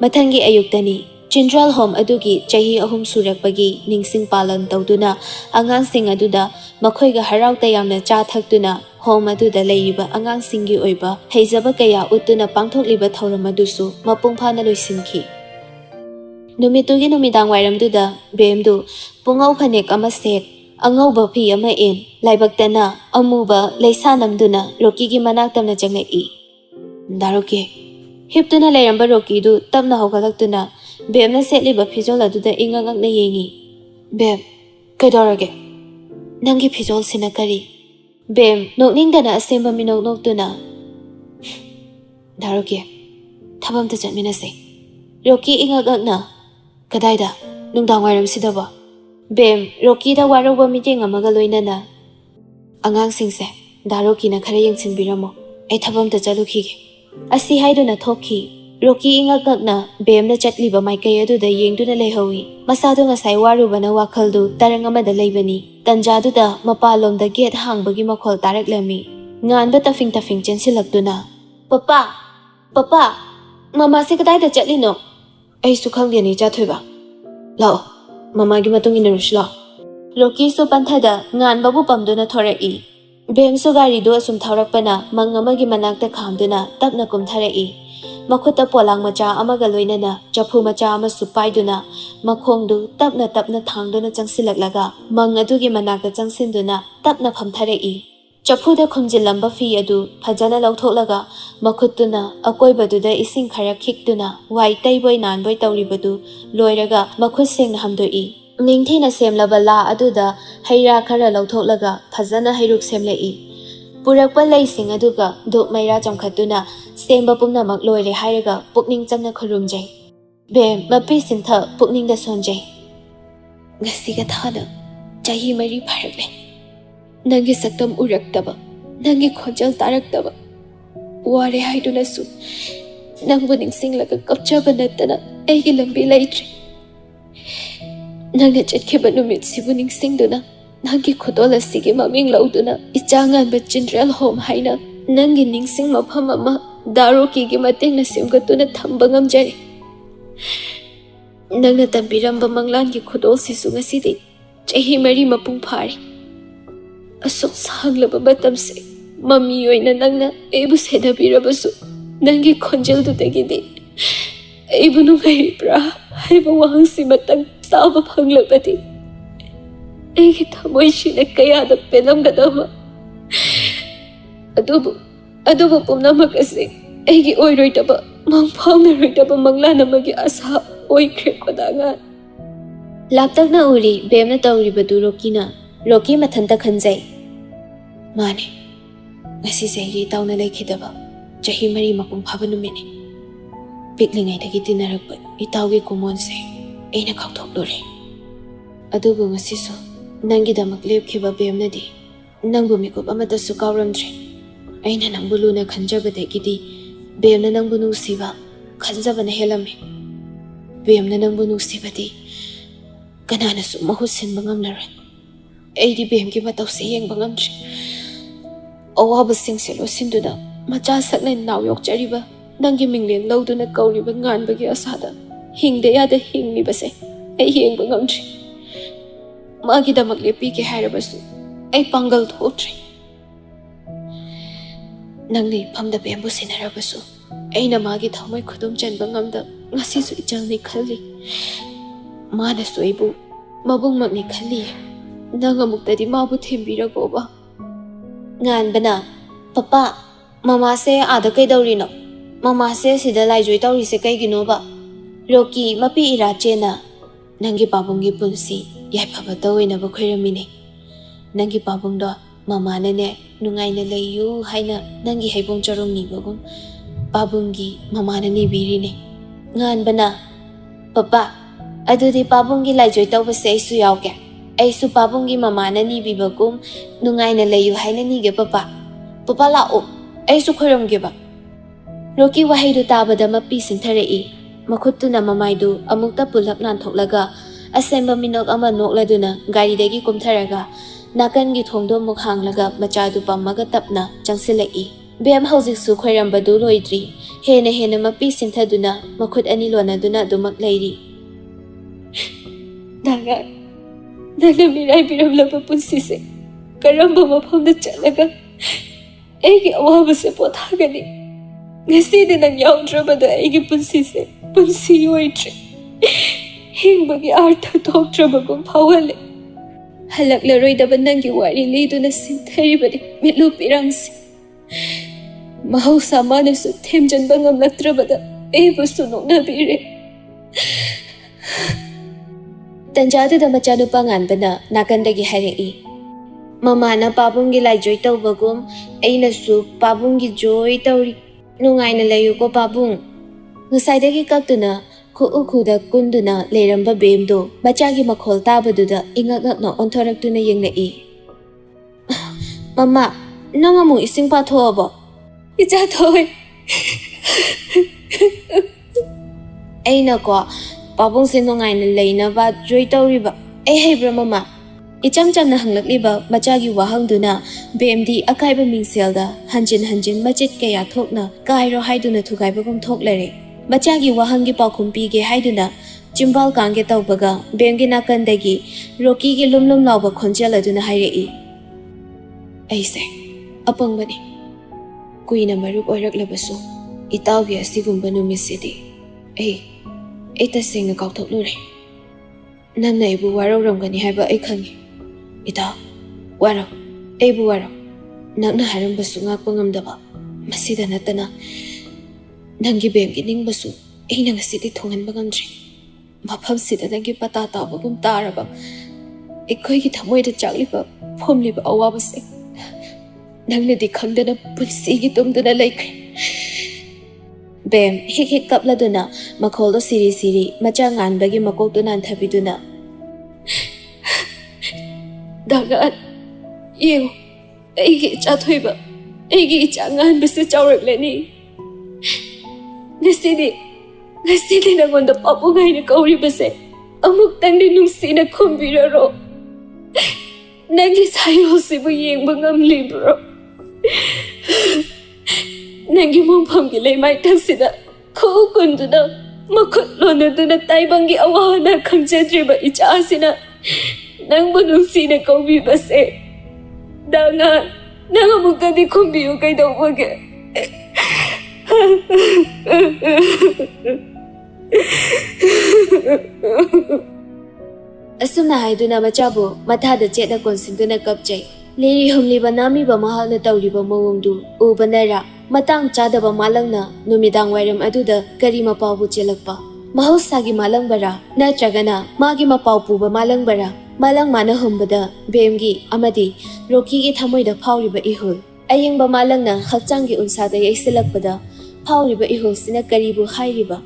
Mathanggi ayuktani Children Home adugi chahi ahum surakpagi ningsing palan tawduna angangsing aduda makhoiga harautay yamna cha thakduna home aduda leiriba angangsinggi oiba heijaba kaya uttuna pangthokliba thauram adusu mapungphana loisinki. Numitugi numidang wairamduda bemdu pungau phanek ama set angauba phi ama en laibaktana amuba leisanamduna Rocky manaktamna changai. Daroke hiptuna leiramba Rocky du tamna hawgalaktuna Bem na setliba phijol aduda ingangak na yengi. Bem, kaidorage? Nangi phijol sina kari. Bem, nokningdana asemba minok-noktuna. Daroge, thabamta chatminase. Rocky ingangak na. Kadaida, nungdang wairam sidaba. Bem, Rocky da warauba meeting amaga loinana. Angangsingse, Daroki na khara yengsinbiramo. Ai thabamta chalukhige. Asi haiduna thokhi. Rocky ingagakna bemna chatliba maikai aduda yengduna leihawi masadu ngasai warubana wakhaldu tarang amada leibani tanjaduda mapalomda gate hangbagi makhol taraklami nganba tafing chensilakduna papa mama se kadaida chatlino ai su khangdeni chathoiba lao mama gi matung ina rusla Rocky su panthada nganbabu pamduna thorai bem su gari do asum thaurakpana mangamagi manakta khamduna tapna kumtharai Makuta polang macha amaga loinana chapu macha ama supaiduna makhongdu tapna thangduna changsilaklaga mang adugi manakta changsinduna tapna phamtharei chapu da khumjilamba fi adu phajana lauthoklaga makhutuna akoibaduda ising khara khikduna wai taiboi nanboi tawribadu loiraga makhut sengna hamdoi ningthina semlaba la aduda haira khara lauthoklaga phajana hairuk semlei Purakpa leising aduga duk maira chamkhatuna semba pumnamak loire hairaga pukning changna khurumjai bem mapi sintha pukning da sonjai ngasiga thana chahi mari pharakle nangi saktam uraktaba nangi khonjal taraktaba ware haiduna su nangbu ningsinglaga kapchaba natana aigi lambi leitri nangna chatkhiba numit sibu ningsingduna Nangi Khudolla sige maming lauduna ichangan ba Children Home haina nangi ningsing mafam ama Daroki gi mateng na semgatuna thamba ngamjai nangna tambiramba manglan gi Khudoll sisu ngasidi chahi mari mapung phari asuk sanglaba batamse mami oina nangna ebu sedabirabasu nangi khonjal du dagidi ebu nungai pra haiba wahangsi matang taba phanglabadi Egi thamoy shina kayada pelamgadaba. Adubu pumnamak ase egi oiroitaba mangphangnaroitaba manglanamagi asa oikre kodanga. Laptakna uri bemna tawribadu Rocky mathanta khanjai. Mane ngasi segi tawna leikhidaba chahi mari mapung phaba numini. Piklingaidagi tinarakpa itawgi kumonse aina khawthoklore. Adubu ngasisu Nangi damak lepkhiba bemnadi nangbu mikup amata su kawramdre aina nangbu luna khanjabadagidi bemna nangbu nusiba khanjabana helame bemna nangbu nusibadi kanana su mahut sinba ngamlare aidi bemgi matawse yengba ngamdre awaba singse losinduna macha sakna naw yokchariba nangi minglen lawduna kawriba nganbagi asada hingde yada hinglibase ai yengba ngamdre Magi damak lepi ke harabasu ai pangal thotre nangni phamda bembu sinarabasu aina magi thamoi khudum chanba ngamda ngasi su ichalni khalli mana soibu mabung makni khalli nanga muktadi mabu thembira goba ngan bana papa mama se ada kai daurino mama se sida laijoi tauri se kai ginoba Rocky mapi ira chena nangi babungi punsi YaiWa tawina ba khairamine nangi pabung do mama nane nungai na leyu haina nangi haibong charong ni bagum pabungi mama na ni birine ngan bana papa adudi pabungi laijoi tawbase aisu yawke aisu pabungi mama na ni bibagum nungai na leyu haina ni ge papa la o aisu khairam ge ba Rocky wahai du tabada mapi sintharei makhutuna mamaidu amukta pulak nan thoklaga Asemba minok ama nokladuna gari dagi kumtharaga nakan gi thongdo muk hanglaga machadu pammaga tapna changsilai Bem hꯧꯖꯤꯛꯁꯨ ꯈꯣꯏꯔꯝꯕꯗꯨ ꯂꯣꯏꯗ꯭ꯔꯤ ꯍꯦꯟꯅ ꯃꯄꯤ ꯁꯤꯟꯊꯗꯨꯅ ꯃꯈꯨꯠ ꯑꯅꯤ ꯂꯣꯟꯅꯗꯨꯅ ꯑꯗꯨꯃꯛ ꯂꯩꯔꯤ ꯅꯪꯅ ꯃꯤꯔꯥꯏꯕꯤꯔꯝꯂꯕ ꯄꯨꯟꯁꯤꯁꯦ ꯀꯔꯝꯕ ꯃꯐꯝꯗ ꯆꯠꯂꯒ ꯑꯩꯒꯤ ꯑꯋꯥꯕꯁꯦ ꯄꯣꯊꯥꯒꯅꯤ ꯉꯁꯤꯗꯤ ꯅꯪ ꯌꯥꯎꯗ꯭ꯔꯕꯗ ꯑꯩꯒꯤ ꯄꯨꯟꯁꯤꯁꯦ ꯄꯨꯟꯁꯤ ꯑꯣꯏꯗ꯭ꯔꯦ ꯍꯤꯡꯕꯒꯤ ꯑꯥꯔꯊ ꯊꯣꯛꯇ꯭ꯔꯕꯒꯨꯝ ꯐꯥꯎꯍꯜꯂꯦ ꯍꯜꯂꯛꯂꯔꯣꯏꯗꯕ ꯅꯪꯒꯤ ꯋꯥꯔꯤ ꯂꯤꯗꯨꯅ ꯁꯤꯟꯊꯔꯤꯕꯅꯤ ꯃꯤꯠꯂꯨ ꯄꯤꯔꯥꯡꯁꯤ ꯃꯍꯧꯁꯥ ꯃꯥꯅꯁꯨ ꯊꯦꯝꯖꯤꯟꯕ ꯉꯝꯂꯛꯇ꯭ꯔꯕꯗ ꯑꯩꯕꯨꯁꯨ ꯅꯣꯛꯅꯕꯤꯔꯦ ꯇꯟꯖꯥꯗꯨꯗ ꯃꯆꯥꯅꯨꯄꯥ ꯉꯥꯟꯕꯅ ꯅꯥꯀꯟꯗꯒꯤ ꯍꯥꯏꯔꯛꯏ ꯃꯃꯥꯅ ꯄꯥꯕꯨꯡꯒꯤ ꯂꯥꯏꯖꯣꯏ ꯇꯧꯕꯒꯨꯝ ꯑꯩꯅꯁꯨ ꯄꯥꯕꯨꯡꯒꯤ ꯖꯣꯏ ꯇꯧꯔꯤ ꯅꯨꯡꯉꯥꯏꯅ ꯂꯩꯌꯨꯀꯣ ꯄꯥꯕꯨꯡ ꯉꯁꯥꯏꯗꯒꯤ ꯀꯞꯇꯨꯅ ꯈꯨꯗ ꯀꯨꯟꯗꯨꯅ ꯂꯩꯔꯝꯕ ꯕꯦꯝꯗꯣ ꯃꯆꯥꯒꯤ ꯃꯈꯣꯜ ꯇꯥꯕꯗꯨꯗ ꯏꯉꯛ-ꯉꯛꯅ ꯑꯣꯟꯊꯣꯔꯛꯇꯨꯅ ꯌꯦꯡꯂꯛꯏ ꯃꯃꯥ ꯅꯪ ꯑꯃꯨꯛ ꯏꯁꯤꯡ ꯄꯥꯊꯣꯛꯑꯕꯣ ꯏꯆꯥ ꯊꯣꯏ ꯑꯩꯅꯀꯣ ꯄꯥꯕꯨꯡꯁꯦ ꯅꯨꯡꯉꯥꯏꯅ ꯂꯩꯅꯕ ꯖꯣꯏ ꯇꯧꯔꯤꯕ ꯑꯩ ꯍꯩꯕ꯭ꯔꯥ ꯃꯃꯥ ꯏꯆꯝ ꯆꯝꯅ ꯍꯪꯂꯛꯂꯤꯕ ꯃꯆꯥꯒꯤ ꯋꯥꯍꯪꯗꯨꯅ ꯕꯦꯝꯗꯤ ꯑꯀꯥꯏꯕ ꯃꯤꯡꯁꯦꯜꯗ ꯍꯟꯖꯤꯟ ꯃꯆꯤꯠ ꯀꯌꯥ ꯊꯣꯛꯅ ꯀꯥꯏꯔꯣ ꯍꯥꯏꯗꯨꯅ ꯊꯨꯒꯥꯏꯕꯒꯨꯝ ꯊꯣꯛꯂꯔꯦ ꯃꯆꯥꯒꯤ ꯋꯥꯍꯪꯒꯤ ꯄꯥꯎꯈꯨꯝ ꯄꯤꯒꯦ ꯍꯥꯏꯗꯨꯅ ꯆꯤꯝꯕꯥꯜ ꯀꯥꯡꯒꯦ ꯇꯧꯕꯒ ꯕꯦꯝꯒꯤ ꯅꯥꯀꯟꯗꯒꯤ ꯔꯣꯀꯤꯒꯤ ꯂꯨꯝ ꯂꯥꯎꯕ ꯈꯣꯟꯖꯦꯜ ꯑꯗꯨꯅ ꯍꯥꯏꯔꯛꯏ ꯑꯩꯁꯦ ꯑꯄꯪꯕꯅꯤ ꯀꯨꯏꯅ ꯃꯔꯨꯞ ꯑꯣꯏꯔꯛꯂꯕꯁꯨ ꯏꯇꯥꯎꯒꯤ ꯑꯁꯤꯒꯨꯝꯕ ꯅꯨꯃꯤꯠꯁꯤꯗꯤ ꯑꯩ ꯇꯁꯦꯡꯅ ꯀꯥꯎꯊꯣꯛꯂꯨꯔꯦ ꯅꯪꯅ ꯑꯩꯕꯨ ꯋꯥꯔꯧꯔꯝꯒꯅꯤ ꯍꯥꯏꯕ ꯑꯩ ꯈꯪꯉꯤ ꯏꯇꯥꯎ ꯋꯥꯔꯧ ꯑꯩꯕꯨ ꯋꯥꯔꯧ ꯅꯪꯅ ꯍꯥꯏꯔꯝꯕꯁꯨ ꯉꯥꯛꯄ ꯉꯝꯗꯕ ꯃꯁꯤꯗ ꯅꯠꯇꯅ ꯅꯪꯒꯤ ꯕꯦꯝꯒꯤ ꯅꯤꯡꯕꯁꯨ ꯑꯩꯅ ꯉꯁꯤꯗꯤ ꯊꯨꯡꯍꯟꯕ ꯉꯝꯗ꯭ꯔꯤ ꯃꯐꯝꯁꯤꯗ ꯅꯪꯒꯤ ꯄꯇꯥ ꯇꯥꯕꯒꯨꯝ ꯇꯥꯔꯕ ꯑꯩꯈꯣꯏꯒꯤ ꯊꯃꯣꯏꯗ ꯆꯥꯛꯂꯤꯕ ꯐꯣꯝꯂꯤꯕ ꯑꯋꯥꯕꯁꯦ ꯅꯪꯅꯗꯤ ꯈꯪꯗꯅ ꯄꯨꯟꯁꯤꯒꯤ ꯇꯨꯝꯗꯨꯅ ꯂꯩꯈ꯭ꯔꯦ ꯕꯦꯝ ꯍꯤꯛ ꯀꯞꯂꯗꯨꯅ ꯃꯈꯣꯜꯗꯣ ꯁꯤꯔꯤ ꯃꯆꯥ ꯉꯥꯟꯕꯒꯤ ꯃꯀꯣꯛꯇꯨ ꯅꯥꯟꯊꯕꯤꯗꯨꯅ ꯗꯥꯒꯥꯟ ꯌꯦꯡꯉꯨ ꯑꯩꯒꯤ ꯏꯆꯥ ꯊꯣꯏꯕ ꯑꯩꯒꯤ ꯏꯆꯥ ꯉꯥꯟꯕꯁꯦ ꯆꯥꯎꯔꯛꯂꯅꯤ ꯉꯁꯤꯗꯤ ꯅꯪꯉꯣꯟꯗ ꯄꯥꯕꯨꯡ ꯍꯥꯏꯅ ꯀꯧꯔꯤꯕꯁꯦ ꯑꯃꯨꯛꯇꯪꯗꯤ ꯅꯨꯡꯁꯤꯅ ꯈꯨꯝꯕꯤꯔꯔꯣ ꯅꯪꯒꯤ ꯁꯥꯌꯣꯜꯁꯤꯕꯨ ꯌꯦꯡꯕ ꯉꯝꯂꯤꯕ꯭ꯔꯣ ꯅꯪꯒꯤ ꯃꯣꯡꯐꯝꯒꯤ ꯂꯩꯃꯥꯏꯊꯛꯁꯤꯗ ꯀꯨꯟꯗꯨꯅ ꯃꯈꯨꯠ ꯂꯣꯟꯅꯗꯨꯅ ꯇꯥꯏꯕꯪꯒꯤ ꯑꯋꯥ ꯑꯅꯥ ꯈꯪꯖꯗ꯭ꯔꯤꯕ ꯏꯆꯥꯁꯤꯅ ꯅꯪꯕꯨ ꯅꯨꯡꯁꯤꯅ ꯀꯧꯕꯤꯕꯁꯦ ꯗꯥꯉꯥꯟ ꯅꯪ ꯑꯃꯨꯛꯇꯗꯤ ꯈꯨꯝꯕꯤꯌꯨ ꯀꯩꯗꯧꯕꯒꯦ ꯑꯁꯨꯝꯅ ꯍꯥꯏꯗꯨꯅ ꯃꯆꯥꯕꯨ ꯃꯊꯥꯗ ꯆꯦꯠꯅ ꯀꯣꯟꯁꯤꯟꯗꯨꯅ ꯀꯞꯆꯩ ꯂꯤꯔꯤ ꯍꯨꯝꯂꯤꯕ ꯅꯥꯝꯃꯤꯕ ꯃꯍꯥꯛꯅ ꯇꯧꯔꯤꯕ ꯃꯑꯣꯡꯗꯨ ꯎꯕꯅꯔꯥ ꯃꯇꯥꯡ ꯆꯥꯗꯕ ꯃꯥꯂꯪꯅ ꯅꯨꯃꯤꯗꯥꯡ ꯋꯥꯏꯔꯝ ꯑꯗꯨꯗ ꯀꯔꯤ ꯃꯄꯥꯎꯕꯨ ꯆꯦꯜꯂꯛꯄ ꯃꯍꯧꯁꯥꯒꯤ ꯃꯥꯂꯪꯕꯔꯥ ꯅꯠꯇ꯭ꯔꯒꯅ ꯃꯥꯒꯤ ꯃꯄꯥꯎ ꯄꯨꯕ ꯃꯥꯂꯪꯕꯔꯥ ꯃꯥꯂꯪ ꯃꯥꯅ ꯍꯨꯝꯕꯗ ꯕꯦꯝꯒꯤ ꯑꯃꯗꯤ ꯔꯣꯀꯤꯒꯤ ꯊꯃꯣꯏꯗ ꯐꯥꯎꯔꯤꯕ ꯏꯍꯨꯜ ꯑꯌꯤꯡꯕ ꯃꯥꯂꯪꯅ ꯍꯛꯆꯥꯡꯒꯤ ꯎꯟꯁꯥꯗ ꯌꯩꯁꯤꯜꯂꯛꯄꯗ ꯐꯥꯎꯔꯤꯕ ꯏꯍꯨꯜꯁꯤꯅ ꯀꯔꯤꯕꯨ ꯍꯥꯏꯔꯤꯕ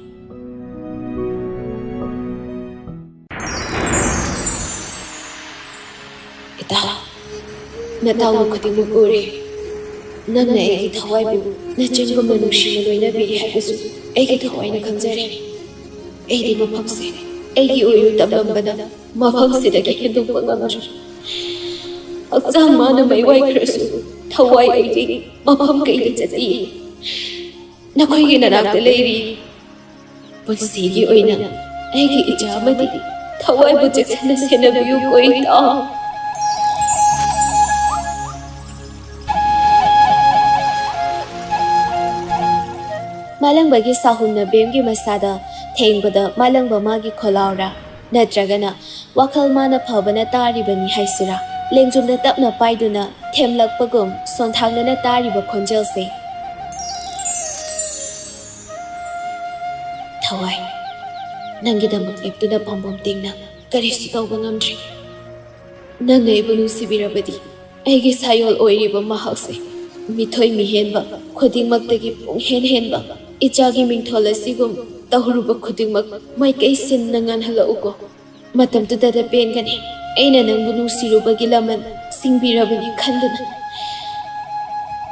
ꯏꯇꯥꯎ ꯅꯇꯥꯎꯅ ꯈꯨꯗꯤꯡꯃꯛ ꯎꯔꯦ ꯅꯪꯅ ꯑꯩꯒꯤ ꯊꯋꯥꯏꯕꯨ ꯅꯆꯟꯒꯨꯝꯅ ꯅꯨꯡꯁꯤꯅ ꯂꯣꯏꯅꯕꯤꯔꯤ ꯍꯥꯏꯕꯁꯨ ꯑꯩꯒꯤ ꯊꯋꯥꯏꯅ ꯈꯪꯖꯔꯦ ꯑꯩꯗꯤ ꯃꯐꯝꯁꯦ ꯑꯩꯒꯤ ꯑꯣꯏꯌꯨ ꯇꯝꯂꯝꯕꯅ ꯃꯐꯝꯁꯤꯗꯒꯤ ꯍꯦꯟꯗꯣꯛꯄ ꯉꯝꯗ꯭ꯔꯦ ꯍꯛꯆꯥꯡ ꯃꯥꯅ ꯃꯩ ꯋꯥꯏꯈ꯭ꯔꯁꯨ ꯊꯋꯥꯏ ꯑꯩꯗꯤ ꯃꯐꯝ ꯀꯩꯗ ꯆꯠꯏ ꯅꯈꯣꯏꯒꯤ ꯅꯅꯥꯛꯇ ꯂꯩꯔꯤ ꯄꯨꯟꯁꯤꯒꯤ ꯑꯣꯏꯅ ꯑꯩꯒꯤ ꯏꯆꯥ ꯑꯃꯗꯤ ꯊꯋꯥꯏꯕꯨ ꯆꯦꯛꯁꯤꯟꯅ ꯁꯦꯟꯅꯕꯤꯌꯨ ꯀꯣ ꯏꯇꯥꯎ ꯃꯥꯂꯪꯕꯒꯤ ꯁꯥꯍꯨꯝꯅ ꯕꯦꯝꯒꯤ ꯃꯁꯥꯗ ꯊꯦꯡꯕꯗ ꯃꯥꯂꯪꯕ ꯃꯥꯒꯤ ꯈꯣꯜꯂꯥꯎꯔꯥ ꯅꯠꯇ꯭ꯔꯒꯅ ꯋꯥꯈꯜ ꯃꯥꯅ ꯐꯕꯅ ꯇꯥꯔꯤꯕꯅꯤ ꯍꯥꯏꯁꯤꯔꯥ ꯂꯦꯡꯖꯨꯝꯗ ꯇꯞꯅ ꯄꯥꯏꯗꯨꯅ ꯊꯦꯝꯂꯛꯄꯒꯨꯝ ꯁꯣꯟꯊꯥꯡꯅꯅ ꯇꯥꯔꯤꯕ ꯈꯣꯟꯖꯦꯜꯁꯦ ꯊꯋꯥꯏ ꯅꯪꯒꯤꯗꯃꯛ ꯂꯦꯞꯇꯨꯅ ꯄꯥꯝꯕꯣꯝ ꯇꯤꯡꯅ ꯀꯔꯤꯁꯨ ꯇꯧꯕ ꯉꯝꯗ꯭ꯔꯤ ꯅꯪꯅ ꯑꯩꯕꯨ ꯅꯨꯡꯁꯤꯕꯤꯔꯕꯗꯤ ꯑꯩꯒꯤ ꯁꯥꯌꯣꯜ ꯑꯣꯏꯔꯤꯕ ꯃꯍꯥꯛꯁꯦ ꯃꯤꯊꯣꯏ ꯃꯤꯍꯦꯟꯕ ꯈꯨꯗꯤꯡꯃꯛꯇꯒꯤ ꯄꯨꯡꯍꯦꯟ ꯍꯦꯟꯕ ꯏꯆꯥꯒꯤ ꯃꯤꯡꯊꯣꯜ ꯑꯁꯤꯒꯨꯝ ꯇꯧꯔꯨꯕ ꯈꯨꯗꯤꯡꯃꯛ ꯃꯥꯏꯀꯩ ꯁꯤꯟꯅ ꯉꯥꯟꯍꯜꯂꯛꯎꯀꯣ ꯃꯇꯝꯗꯨꯗ ꯄꯦꯟꯒꯅꯤ ꯑꯩꯅ ꯅꯪꯕꯨ ꯅꯨꯡꯁꯤꯔꯨꯕꯒꯤ ꯂꯃꯟ ꯁꯤꯡꯕꯤꯔꯕꯅꯤ ꯈꯟꯗꯨꯅ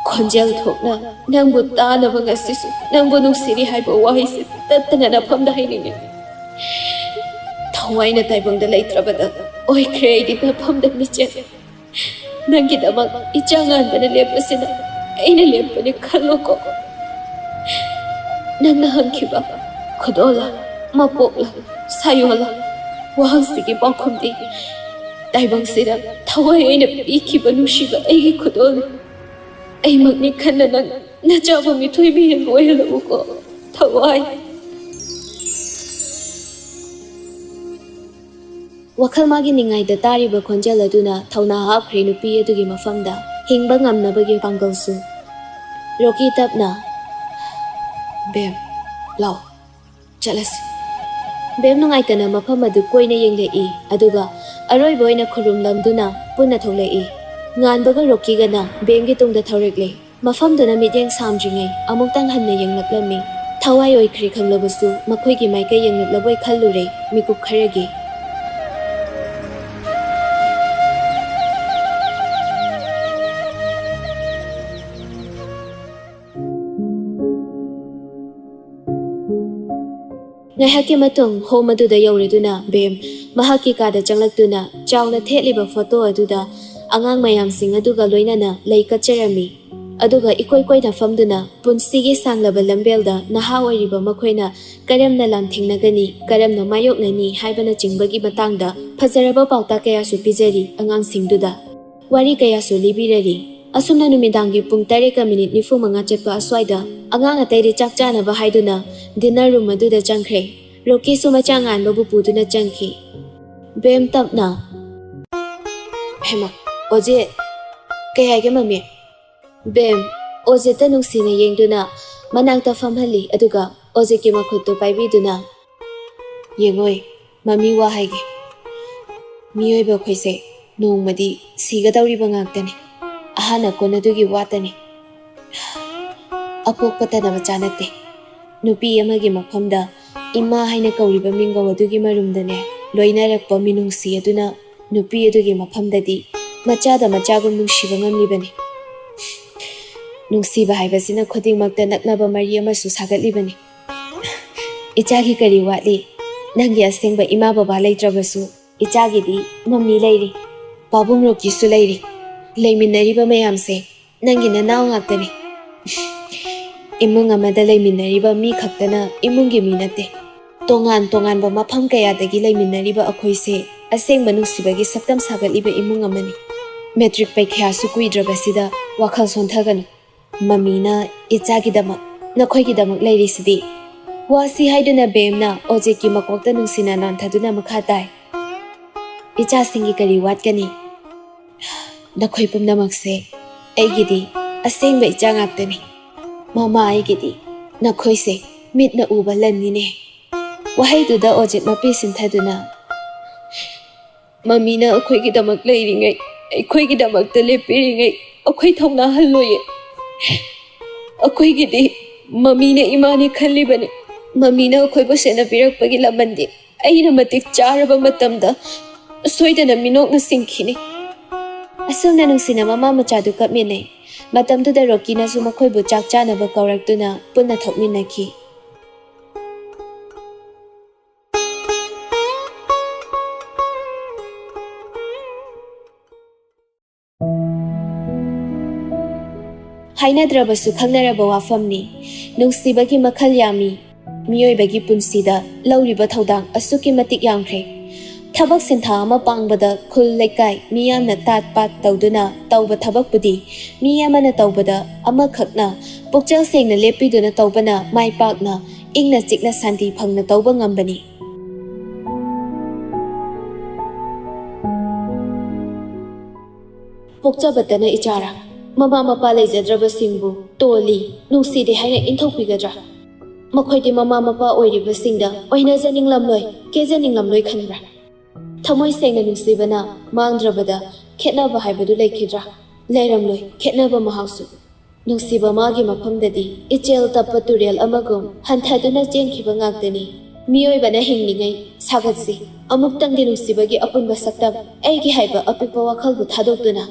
ꯈꯣꯟꯖꯦꯜ ꯊꯣꯛꯅ ꯅꯪꯕꯨ ꯇꯥꯅꯕ ꯉꯁꯤꯁꯨ ꯅꯪꯕꯨ ꯅꯨꯡꯁꯤꯔꯤ ꯍꯥꯏꯕ ꯋꯥꯍꯩꯁꯦ ꯇꯠꯇꯅ ꯅꯐꯝꯗ ꯍꯩꯅꯤꯡꯉꯤ ꯊꯋꯥꯏꯅ ꯇꯥꯏꯕꯪꯗ ꯂꯩꯇ꯭ꯔꯕꯗ ꯑꯣꯏꯈ꯭ꯔꯦ ꯑꯩꯗꯤ ꯃꯐꯝꯗ ꯃꯤꯆꯦꯠ ꯅꯪꯒꯤꯗꯃꯛ ꯏꯆꯥ ꯉꯥꯟꯕꯅ ꯂꯦꯞꯄꯁꯤꯅ ꯑꯩꯅ ꯂꯦꯞꯄꯅꯤ ꯈꯜꯂꯣꯀꯣ ꯅꯪꯅ ꯍꯪꯈꯤꯕ ꯈꯨꯗꯣꯜꯂ ꯃꯄꯣꯛꯂ ꯁꯥꯌꯣꯜꯂ ꯋꯥꯍꯪꯁꯤꯒꯤ ꯄꯥꯎꯈꯨꯝꯗꯤ ꯇꯥꯏꯕꯪꯁꯤꯗ ꯊꯋꯥꯏ ꯑꯩꯅ ꯄꯤꯈꯤꯕ ꯅꯨꯡꯁꯤꯕ ꯑꯩꯒꯤ ꯈꯨꯗꯣꯜꯅꯤ ꯑꯩꯃꯛꯅꯤ ꯈꯟꯅ ꯅꯪ ꯅꯆꯥꯕꯨ ꯃꯤꯊꯣꯏ ꯃꯤꯍꯦꯟꯕ ꯑꯣꯏꯍꯜꯂꯛꯎꯀꯣ ꯊꯋꯥꯏ ꯋꯥꯈꯜ ꯃꯥꯒꯤ ꯅꯤꯡꯉꯥꯏꯗ ꯇꯥꯔꯤꯕ ꯈꯣꯟꯖꯦꯜ ꯑꯗꯨꯅ ꯊꯧꯅꯥ ꯍꯥꯞꯈ꯭ꯔꯦ ꯅꯨꯄꯤ ꯑꯗꯨꯒꯤ ꯃꯐꯝꯗ ꯍꯤꯡꯕ ꯉꯝꯅꯕꯒꯤ ꯄꯥꯡꯒꯜꯁꯨ ꯔꯣꯀꯤ ꯇꯞꯅ ꯕꯦꯝ ꯂꯥꯎ ꯆꯠꯂꯁꯤ ꯕꯦꯝ ꯅꯨꯡꯉꯥꯏꯇꯅ ꯃꯐꯝ ꯑꯗꯨ ꯀꯣꯏꯅ ꯌꯦꯡꯂꯛꯏ ꯑꯗꯨꯒ ꯑꯔꯣꯏꯕ ꯑꯣꯏꯅ ꯈꯨꯔꯨꯝꯂꯝꯗꯨꯅ ꯄꯨꯟꯅ ꯊꯣꯛꯂꯛꯏ ꯉꯥꯟꯕꯒ ꯔꯣꯀꯤꯒꯅ ꯕꯦꯝꯒꯤ ꯇꯨꯡꯗ ꯊꯧꯔꯛꯂꯦ ꯃꯐꯝꯗꯨꯅ ꯃꯤꯠꯌꯦꯡ ꯁꯥꯝꯗ꯭ꯔꯤꯉꯩ ꯑꯃꯨꯛꯇꯪ ꯍꯟꯅ ꯌꯦꯡꯂꯛꯂꯝꯃꯤ ꯊꯋꯥꯏ ꯑꯣꯏꯈ꯭ꯔꯦ ꯈꯪꯂꯕꯁꯨ ꯃꯈꯣꯏꯒꯤ ꯃꯥꯏꯀꯩ ꯌꯦꯡꯂꯛꯂꯕꯣꯏ ꯈꯜꯂꯨꯔꯦ ꯃꯤꯀꯨꯞ ꯈꯔꯒꯤ ꯉꯥꯏꯍꯥꯛꯀꯤ ꯃꯇꯨꯡ ꯍꯣꯝ ꯑꯗꯨꯗ ꯌꯧꯔꯗꯨꯅ ꯕꯦꯝ ꯃꯍꯥꯛꯀꯤ ꯀꯥꯗ ꯆꯪꯂꯛꯇꯨꯅ ꯆꯥꯎꯅ ꯊꯦꯠꯂꯤꯕ ꯐꯣꯇꯣ ꯑꯗꯨꯗ ꯑꯉꯥꯡ ꯃꯌꯥꯝꯁꯤꯡ ꯑꯗꯨꯒ ꯂꯣꯏꯅꯅ ꯂꯩ ꯀꯠꯆꯔꯝꯃꯤ ꯑꯗꯨꯒ ꯏꯀꯣꯏ ꯀꯣꯏꯅ ꯐꯝꯗꯨꯅ ꯄꯨꯟꯁꯤꯒꯤ ꯁꯥꯡꯂꯕ ꯂꯝꯕꯦꯜꯗ ꯅꯍꯥ ꯑꯣꯏꯔꯤꯕ ꯃꯈꯣꯏꯅ ꯀꯔꯝꯅ ꯂꯥꯟꯊꯦꯡꯅꯒꯅꯤ ꯀꯔꯝꯅ ꯃꯥꯌꯣꯛꯅꯅꯤ ꯍꯥꯏꯕꯅꯆꯤꯡꯕꯒꯤ ꯃꯇꯥꯡꯗ ꯐꯖꯔꯕ ꯄꯥꯎꯇꯥꯛ ꯀꯌꯥꯁꯨ ꯄꯤꯖꯔꯤ ꯑꯉꯥꯡꯁꯤꯡꯗꯨꯗ ꯋꯥꯔꯤ ꯀꯌꯥꯁꯨ ꯂꯤꯕꯤꯔꯔꯤ ꯑꯁꯨꯝꯅ ꯅꯨꯃꯤꯗꯥꯡꯒꯤ ꯄꯨꯡ 8:45 ꯆꯠꯄ ꯑꯁ꯭ꯋꯥꯏꯗ ꯑꯉꯥꯡ ꯑꯇꯩꯗꯤ ꯆꯥꯛ ꯆꯥꯅꯕ ꯍꯥꯏꯗꯨꯅ ꯗꯤꯟꯅꯔ ꯔꯨꯝ ꯑꯗꯨꯗ ꯆꯪꯈ꯭ꯔꯦ ꯔꯣꯀꯤꯁꯨ ꯃꯆꯥ ꯉꯥꯟꯕꯕꯨ ꯄꯨꯗꯨꯅ ꯆꯪꯈꯤ ꯕꯦꯝ ꯇꯞꯅ ꯍꯦꯃ ꯑꯣꯖꯦꯠ ꯀꯩ ꯍꯥꯏꯒꯦ ꯃꯃꯤ ꯕꯦꯝ ꯑꯣꯖꯦꯠꯇ ꯅꯨꯡꯁꯤꯅ ꯌꯦꯡꯗꯨꯅ ꯃꯅꯥꯛꯇ ꯐꯝꯍꯜꯂꯤ ꯑꯗꯨꯒ ꯑꯣꯖꯦꯠꯀꯤ ꯃꯈꯨꯠꯇꯨ ꯄꯥꯏꯕꯤꯗꯨꯅ ꯌꯦꯡꯉꯣꯏ ꯃꯃꯤ ꯋꯥ ꯍꯥꯏꯒꯦ ꯃꯤꯑꯣꯏꯕ ꯑꯩꯈꯣꯏꯁꯦ ꯅꯣꯡꯃꯗꯤ ꯁꯤꯒꯗꯧꯔꯤꯕ ꯉꯥꯛꯇꯅꯤ ꯑꯍꯥꯟ ꯑꯀꯣꯟ ꯑꯗꯨꯒꯤ ꯋꯥꯇꯅꯤ ꯑꯄꯣꯛꯄꯇꯅ ꯃꯆꯥ ꯅꯠꯇꯦ ꯅꯨꯄꯤ ꯑꯃꯒꯤ ꯃꯐꯝꯗ ꯏꯃꯥ ꯍꯥꯏꯅ ꯀꯧꯔꯤꯕ ꯃꯤꯡꯒꯧ ꯑꯗꯨꯒꯤ ꯃꯔꯨꯝꯗꯅꯦ ꯂꯣꯏꯅꯔꯛꯄ ꯃꯤꯅꯨꯡꯁꯤ ꯑꯗꯨꯅ ꯅꯨꯄꯤ ꯑꯗꯨꯒꯤ ꯃꯐꯝꯗꯗꯤ ꯃꯆꯥꯗ ꯃꯆꯥꯒꯨꯝ ꯅꯨꯡꯁꯤꯕ ꯉꯝꯂꯤꯕꯅꯤ ꯅꯨꯡꯁꯤꯕ ꯍꯥꯏꯕꯁꯤꯅ ꯈꯨꯗꯤꯡꯃꯛꯇ ꯅꯛꯅꯕ ꯃꯔꯤ ꯑꯃꯁꯨ ꯁꯥꯒꯠꯂꯤꯕꯅꯤ ꯏꯆꯥꯒꯤ ꯀꯔꯤ ꯋꯥꯠꯂꯤ ꯅꯪꯒꯤ ꯑꯁꯦꯡꯕ ꯏꯃꯥ ꯕꯕꯥ ꯂꯩꯇ꯭ꯔꯕꯁꯨ ꯏꯆꯥꯒꯤꯗꯤ ꯃꯝꯃꯤ ꯂꯩꯔꯤ ꯄꯥꯕꯨꯡ ꯔꯣꯀꯤꯁꯨ ꯂꯩꯔꯤ ꯂꯩꯃꯤꯟꯅꯔꯤꯕ ꯃꯌꯥꯝꯁꯦ ꯅꯪꯒꯤ ꯅꯅꯥꯎ ꯉꯥꯛꯇꯅꯤ ꯏꯃꯨꯡ ꯑꯃꯗ ꯂꯩꯃꯤꯟꯅꯔꯤꯕ ꯃꯤ ꯈꯛꯇꯅ ꯏꯃꯨꯡꯒꯤ ꯃꯤ ꯅꯠꯇꯦ ꯇꯣꯉꯥꯟ ꯇꯣꯉꯥꯟꯕ ꯃꯐꯝ ꯀꯌꯥꯗꯒꯤ ꯂꯩꯃꯤꯟꯅꯔꯤꯕ ꯑꯩꯈꯣꯏꯁꯦ ꯑꯁꯦꯡꯕ ꯅꯨꯡꯁꯤꯕꯒꯤ ꯁꯛꯇꯝ ꯁꯥꯒꯠꯂꯤꯕ ꯏꯃꯨꯡ ꯑꯃꯅꯤ ꯃꯦꯇ꯭ꯔꯤꯛ ꯄꯩꯈ꯭ꯌꯥꯁꯨ ꯀꯨꯏꯗ꯭ꯔꯕꯁꯤꯗ ꯋꯥꯈꯜ ꯁꯣꯟꯊꯒꯅꯨ ꯃꯃꯤꯅ ꯏꯆꯥꯒꯤꯗꯃꯛ ꯅꯈꯣꯏꯒꯤꯗꯃꯛ ꯂꯩꯔꯤꯁꯤꯗꯤ ꯋꯥꯁꯤ ꯍꯥꯏꯗꯨꯅ ꯕꯦꯝꯅ ꯑꯣꯖꯦꯠꯀꯤ ꯃꯀꯣꯛꯇ ꯅꯨꯡꯁꯤꯅ ꯅꯥꯟꯊꯗꯨꯅ ꯃꯈꯥ ꯇꯥꯏ ꯏꯆꯥꯁꯤꯡꯒꯤ ꯀꯔꯤ ꯋꯥꯠꯀꯅꯤ ꯅꯈꯣꯏ ꯄꯨꯝꯅꯃꯛꯁꯦ ꯑꯩꯒꯤꯗꯤ ꯑꯁꯦꯡꯕ ꯏꯆꯥ ꯉꯥꯛꯇꯅꯤ ꯃꯃꯥ ꯑꯩꯒꯤꯗꯤ ꯅꯈꯣꯏꯁꯦ ꯃꯤꯠꯅ ꯎꯕ ꯂꯟꯅꯤꯅꯦ ꯋꯥꯍꯩꯗꯨꯗ ꯑꯣꯖꯦꯠ ꯃꯄꯤ ꯁꯤꯟꯊꯗꯨꯅ ꯃꯃꯤꯅ ꯑꯩꯈꯣꯏꯒꯤꯗꯃꯛ ꯂꯩꯔꯤꯉꯩ ꯑꯩꯈꯣꯏꯒꯤꯗꯃꯛꯇ ꯂꯦꯞꯄꯤꯔꯤꯉꯩ ꯑꯩꯈꯣꯏ ꯊꯧꯅꯥ ꯍꯜꯂꯣꯏꯌꯦ ꯑꯩꯈꯣꯏꯒꯤꯗꯤ ꯃꯃꯤꯅ ꯏꯃꯥꯅꯤ ꯈꯜꯂꯤꯕꯅꯤ ꯃꯃꯤꯅ ꯑꯩꯈꯣꯏꯕꯨ ꯁꯦꯟꯅꯕꯤꯔꯛꯄꯒꯤ ꯂꯃꯟꯗꯤ ꯑꯩꯅ ꯃꯇꯤꯛ ꯆꯥꯔꯕ ꯃꯇꯝꯗ ꯁꯣꯏꯗꯅ ꯃꯤꯅꯣꯛꯅ ꯁꯤꯡꯈꯤꯅꯤ ꯑꯁꯨꯝꯅ ꯅꯨꯡꯁꯤꯅ ꯃꯃꯥ ꯃꯆꯥꯗꯨ ꯀꯞꯃꯤꯟꯅꯩ ꯃꯇꯝꯗꯨꯗ ꯔꯣꯀꯤꯅꯁꯨ ꯃꯈꯣꯏꯕꯨ ꯆꯥꯛ ꯆꯥꯅꯕ ꯀꯧꯔꯛꯇꯨꯅ ꯄꯨꯟꯅ ꯊꯣꯛꯃꯤꯟꯅꯈꯤ ꯍꯥꯏꯅꯗ꯭ꯔꯕꯁꯨ ꯈꯪꯅꯔꯕ ꯋꯥꯐꯝꯅꯤ ꯅꯨꯡꯁꯤꯕꯒꯤ ꯃꯈꯜ ꯌꯥꯝꯃꯤ ꯃꯤꯑꯣꯏꯕꯒꯤ ꯄꯨꯟꯁꯤꯗ ꯂꯧꯔꯤꯕ ꯊꯧꯗꯥꯡ ꯑꯁꯨꯛꯀꯤ ꯃꯇꯤꯛ ꯌꯥꯝꯈ꯭ꯔꯦ ꯊꯕꯛ ꯁꯤꯟꯊꯥ ꯑꯃ ꯄꯥꯡꯕꯗ ꯈꯨꯜ ꯂꯩꯀꯥꯏ ꯃꯤꯌꯥꯝꯅ ꯇꯥꯠ ꯄꯥꯠ ꯇꯧꯗꯨꯅ ꯇꯧꯕ ꯊꯕꯛꯄꯨꯗꯤ ꯃꯤ ꯑꯃꯅ ꯇꯧꯕꯗ ꯑꯃꯈꯛꯅ ꯄꯨꯛꯆꯦꯜ ꯁꯦꯡꯅ ꯂꯦꯞꯄꯤꯗꯨꯅ ꯇꯧꯕꯅ ꯃꯥꯏ ꯄꯥꯛꯅ ꯏꯪꯅ ꯆꯤꯛꯅ ꯁꯥꯟꯇꯤ ꯐꯪꯅ ꯇꯧꯕ ꯉꯝꯕꯅꯤ ꯄꯣꯛꯆꯕꯇꯅ ꯏꯆꯥꯔꯥ ꯃꯃꯥ ꯃꯄꯥ ꯂꯩꯖꯗ꯭ꯔꯕꯁꯤꯡꯕꯨ ꯇꯣꯜꯂꯤ ꯅꯨꯡꯁꯤꯗꯦ ꯍꯥꯏꯅ ꯏꯟꯊꯣꯛꯄꯤꯒꯗ꯭ꯔꯥ ꯃꯈꯣꯏꯗꯤ ꯃꯃꯥ ꯃꯄꯥ ꯑꯣꯏꯔꯤꯕꯁꯤꯡꯗ ꯑꯣꯏꯅꯖꯅꯤꯡꯂꯝꯂꯣꯏ ꯀꯦꯖꯅꯤꯡꯂꯝꯂꯣꯏ ꯈꯟꯕ꯭ꯔꯥ ꯊꯃꯣꯏ ꯁꯦꯡꯅ ꯅꯨꯡꯁꯤꯕꯅ ꯃꯥꯡꯗ꯭ꯔꯕꯗ ꯈꯦꯠꯅꯕ ꯍꯥꯏꯕꯗꯨ ꯂꯩꯈꯤꯗ꯭ꯔꯥ ꯂꯩꯔꯝꯂꯣꯏ ꯈꯦꯠꯅꯕ ꯃꯍꯥꯎꯁꯨ ꯅꯨꯡꯁꯤꯕ ꯃꯥꯒꯤ ꯃꯐꯝꯗꯗꯤ ꯏꯆꯦꯜ ꯇꯞꯄ ꯇꯨꯔꯦꯜ ꯑꯃꯒꯨꯝ ꯍꯟꯊꯗꯨꯅ ꯆꯦꯟꯈꯤꯕ ꯉꯥꯛꯇꯅꯤ ꯃꯤꯑꯣꯏꯕꯅ ꯍꯤꯡꯂꯤꯉꯩ ꯁꯥꯒꯠꯁꯤ ꯑꯃꯨꯛꯇꯪꯗꯤ ꯅꯨꯡꯁꯤꯕꯒꯤ ꯑꯄꯨꯟꯕ ꯁꯛꯇꯝ ꯑꯩꯒꯤ ꯍꯥꯏꯕ ꯑꯄꯤꯛꯄ ꯋꯥꯈꯜꯕꯨ ꯊꯥꯗꯣꯛꯇꯨꯅ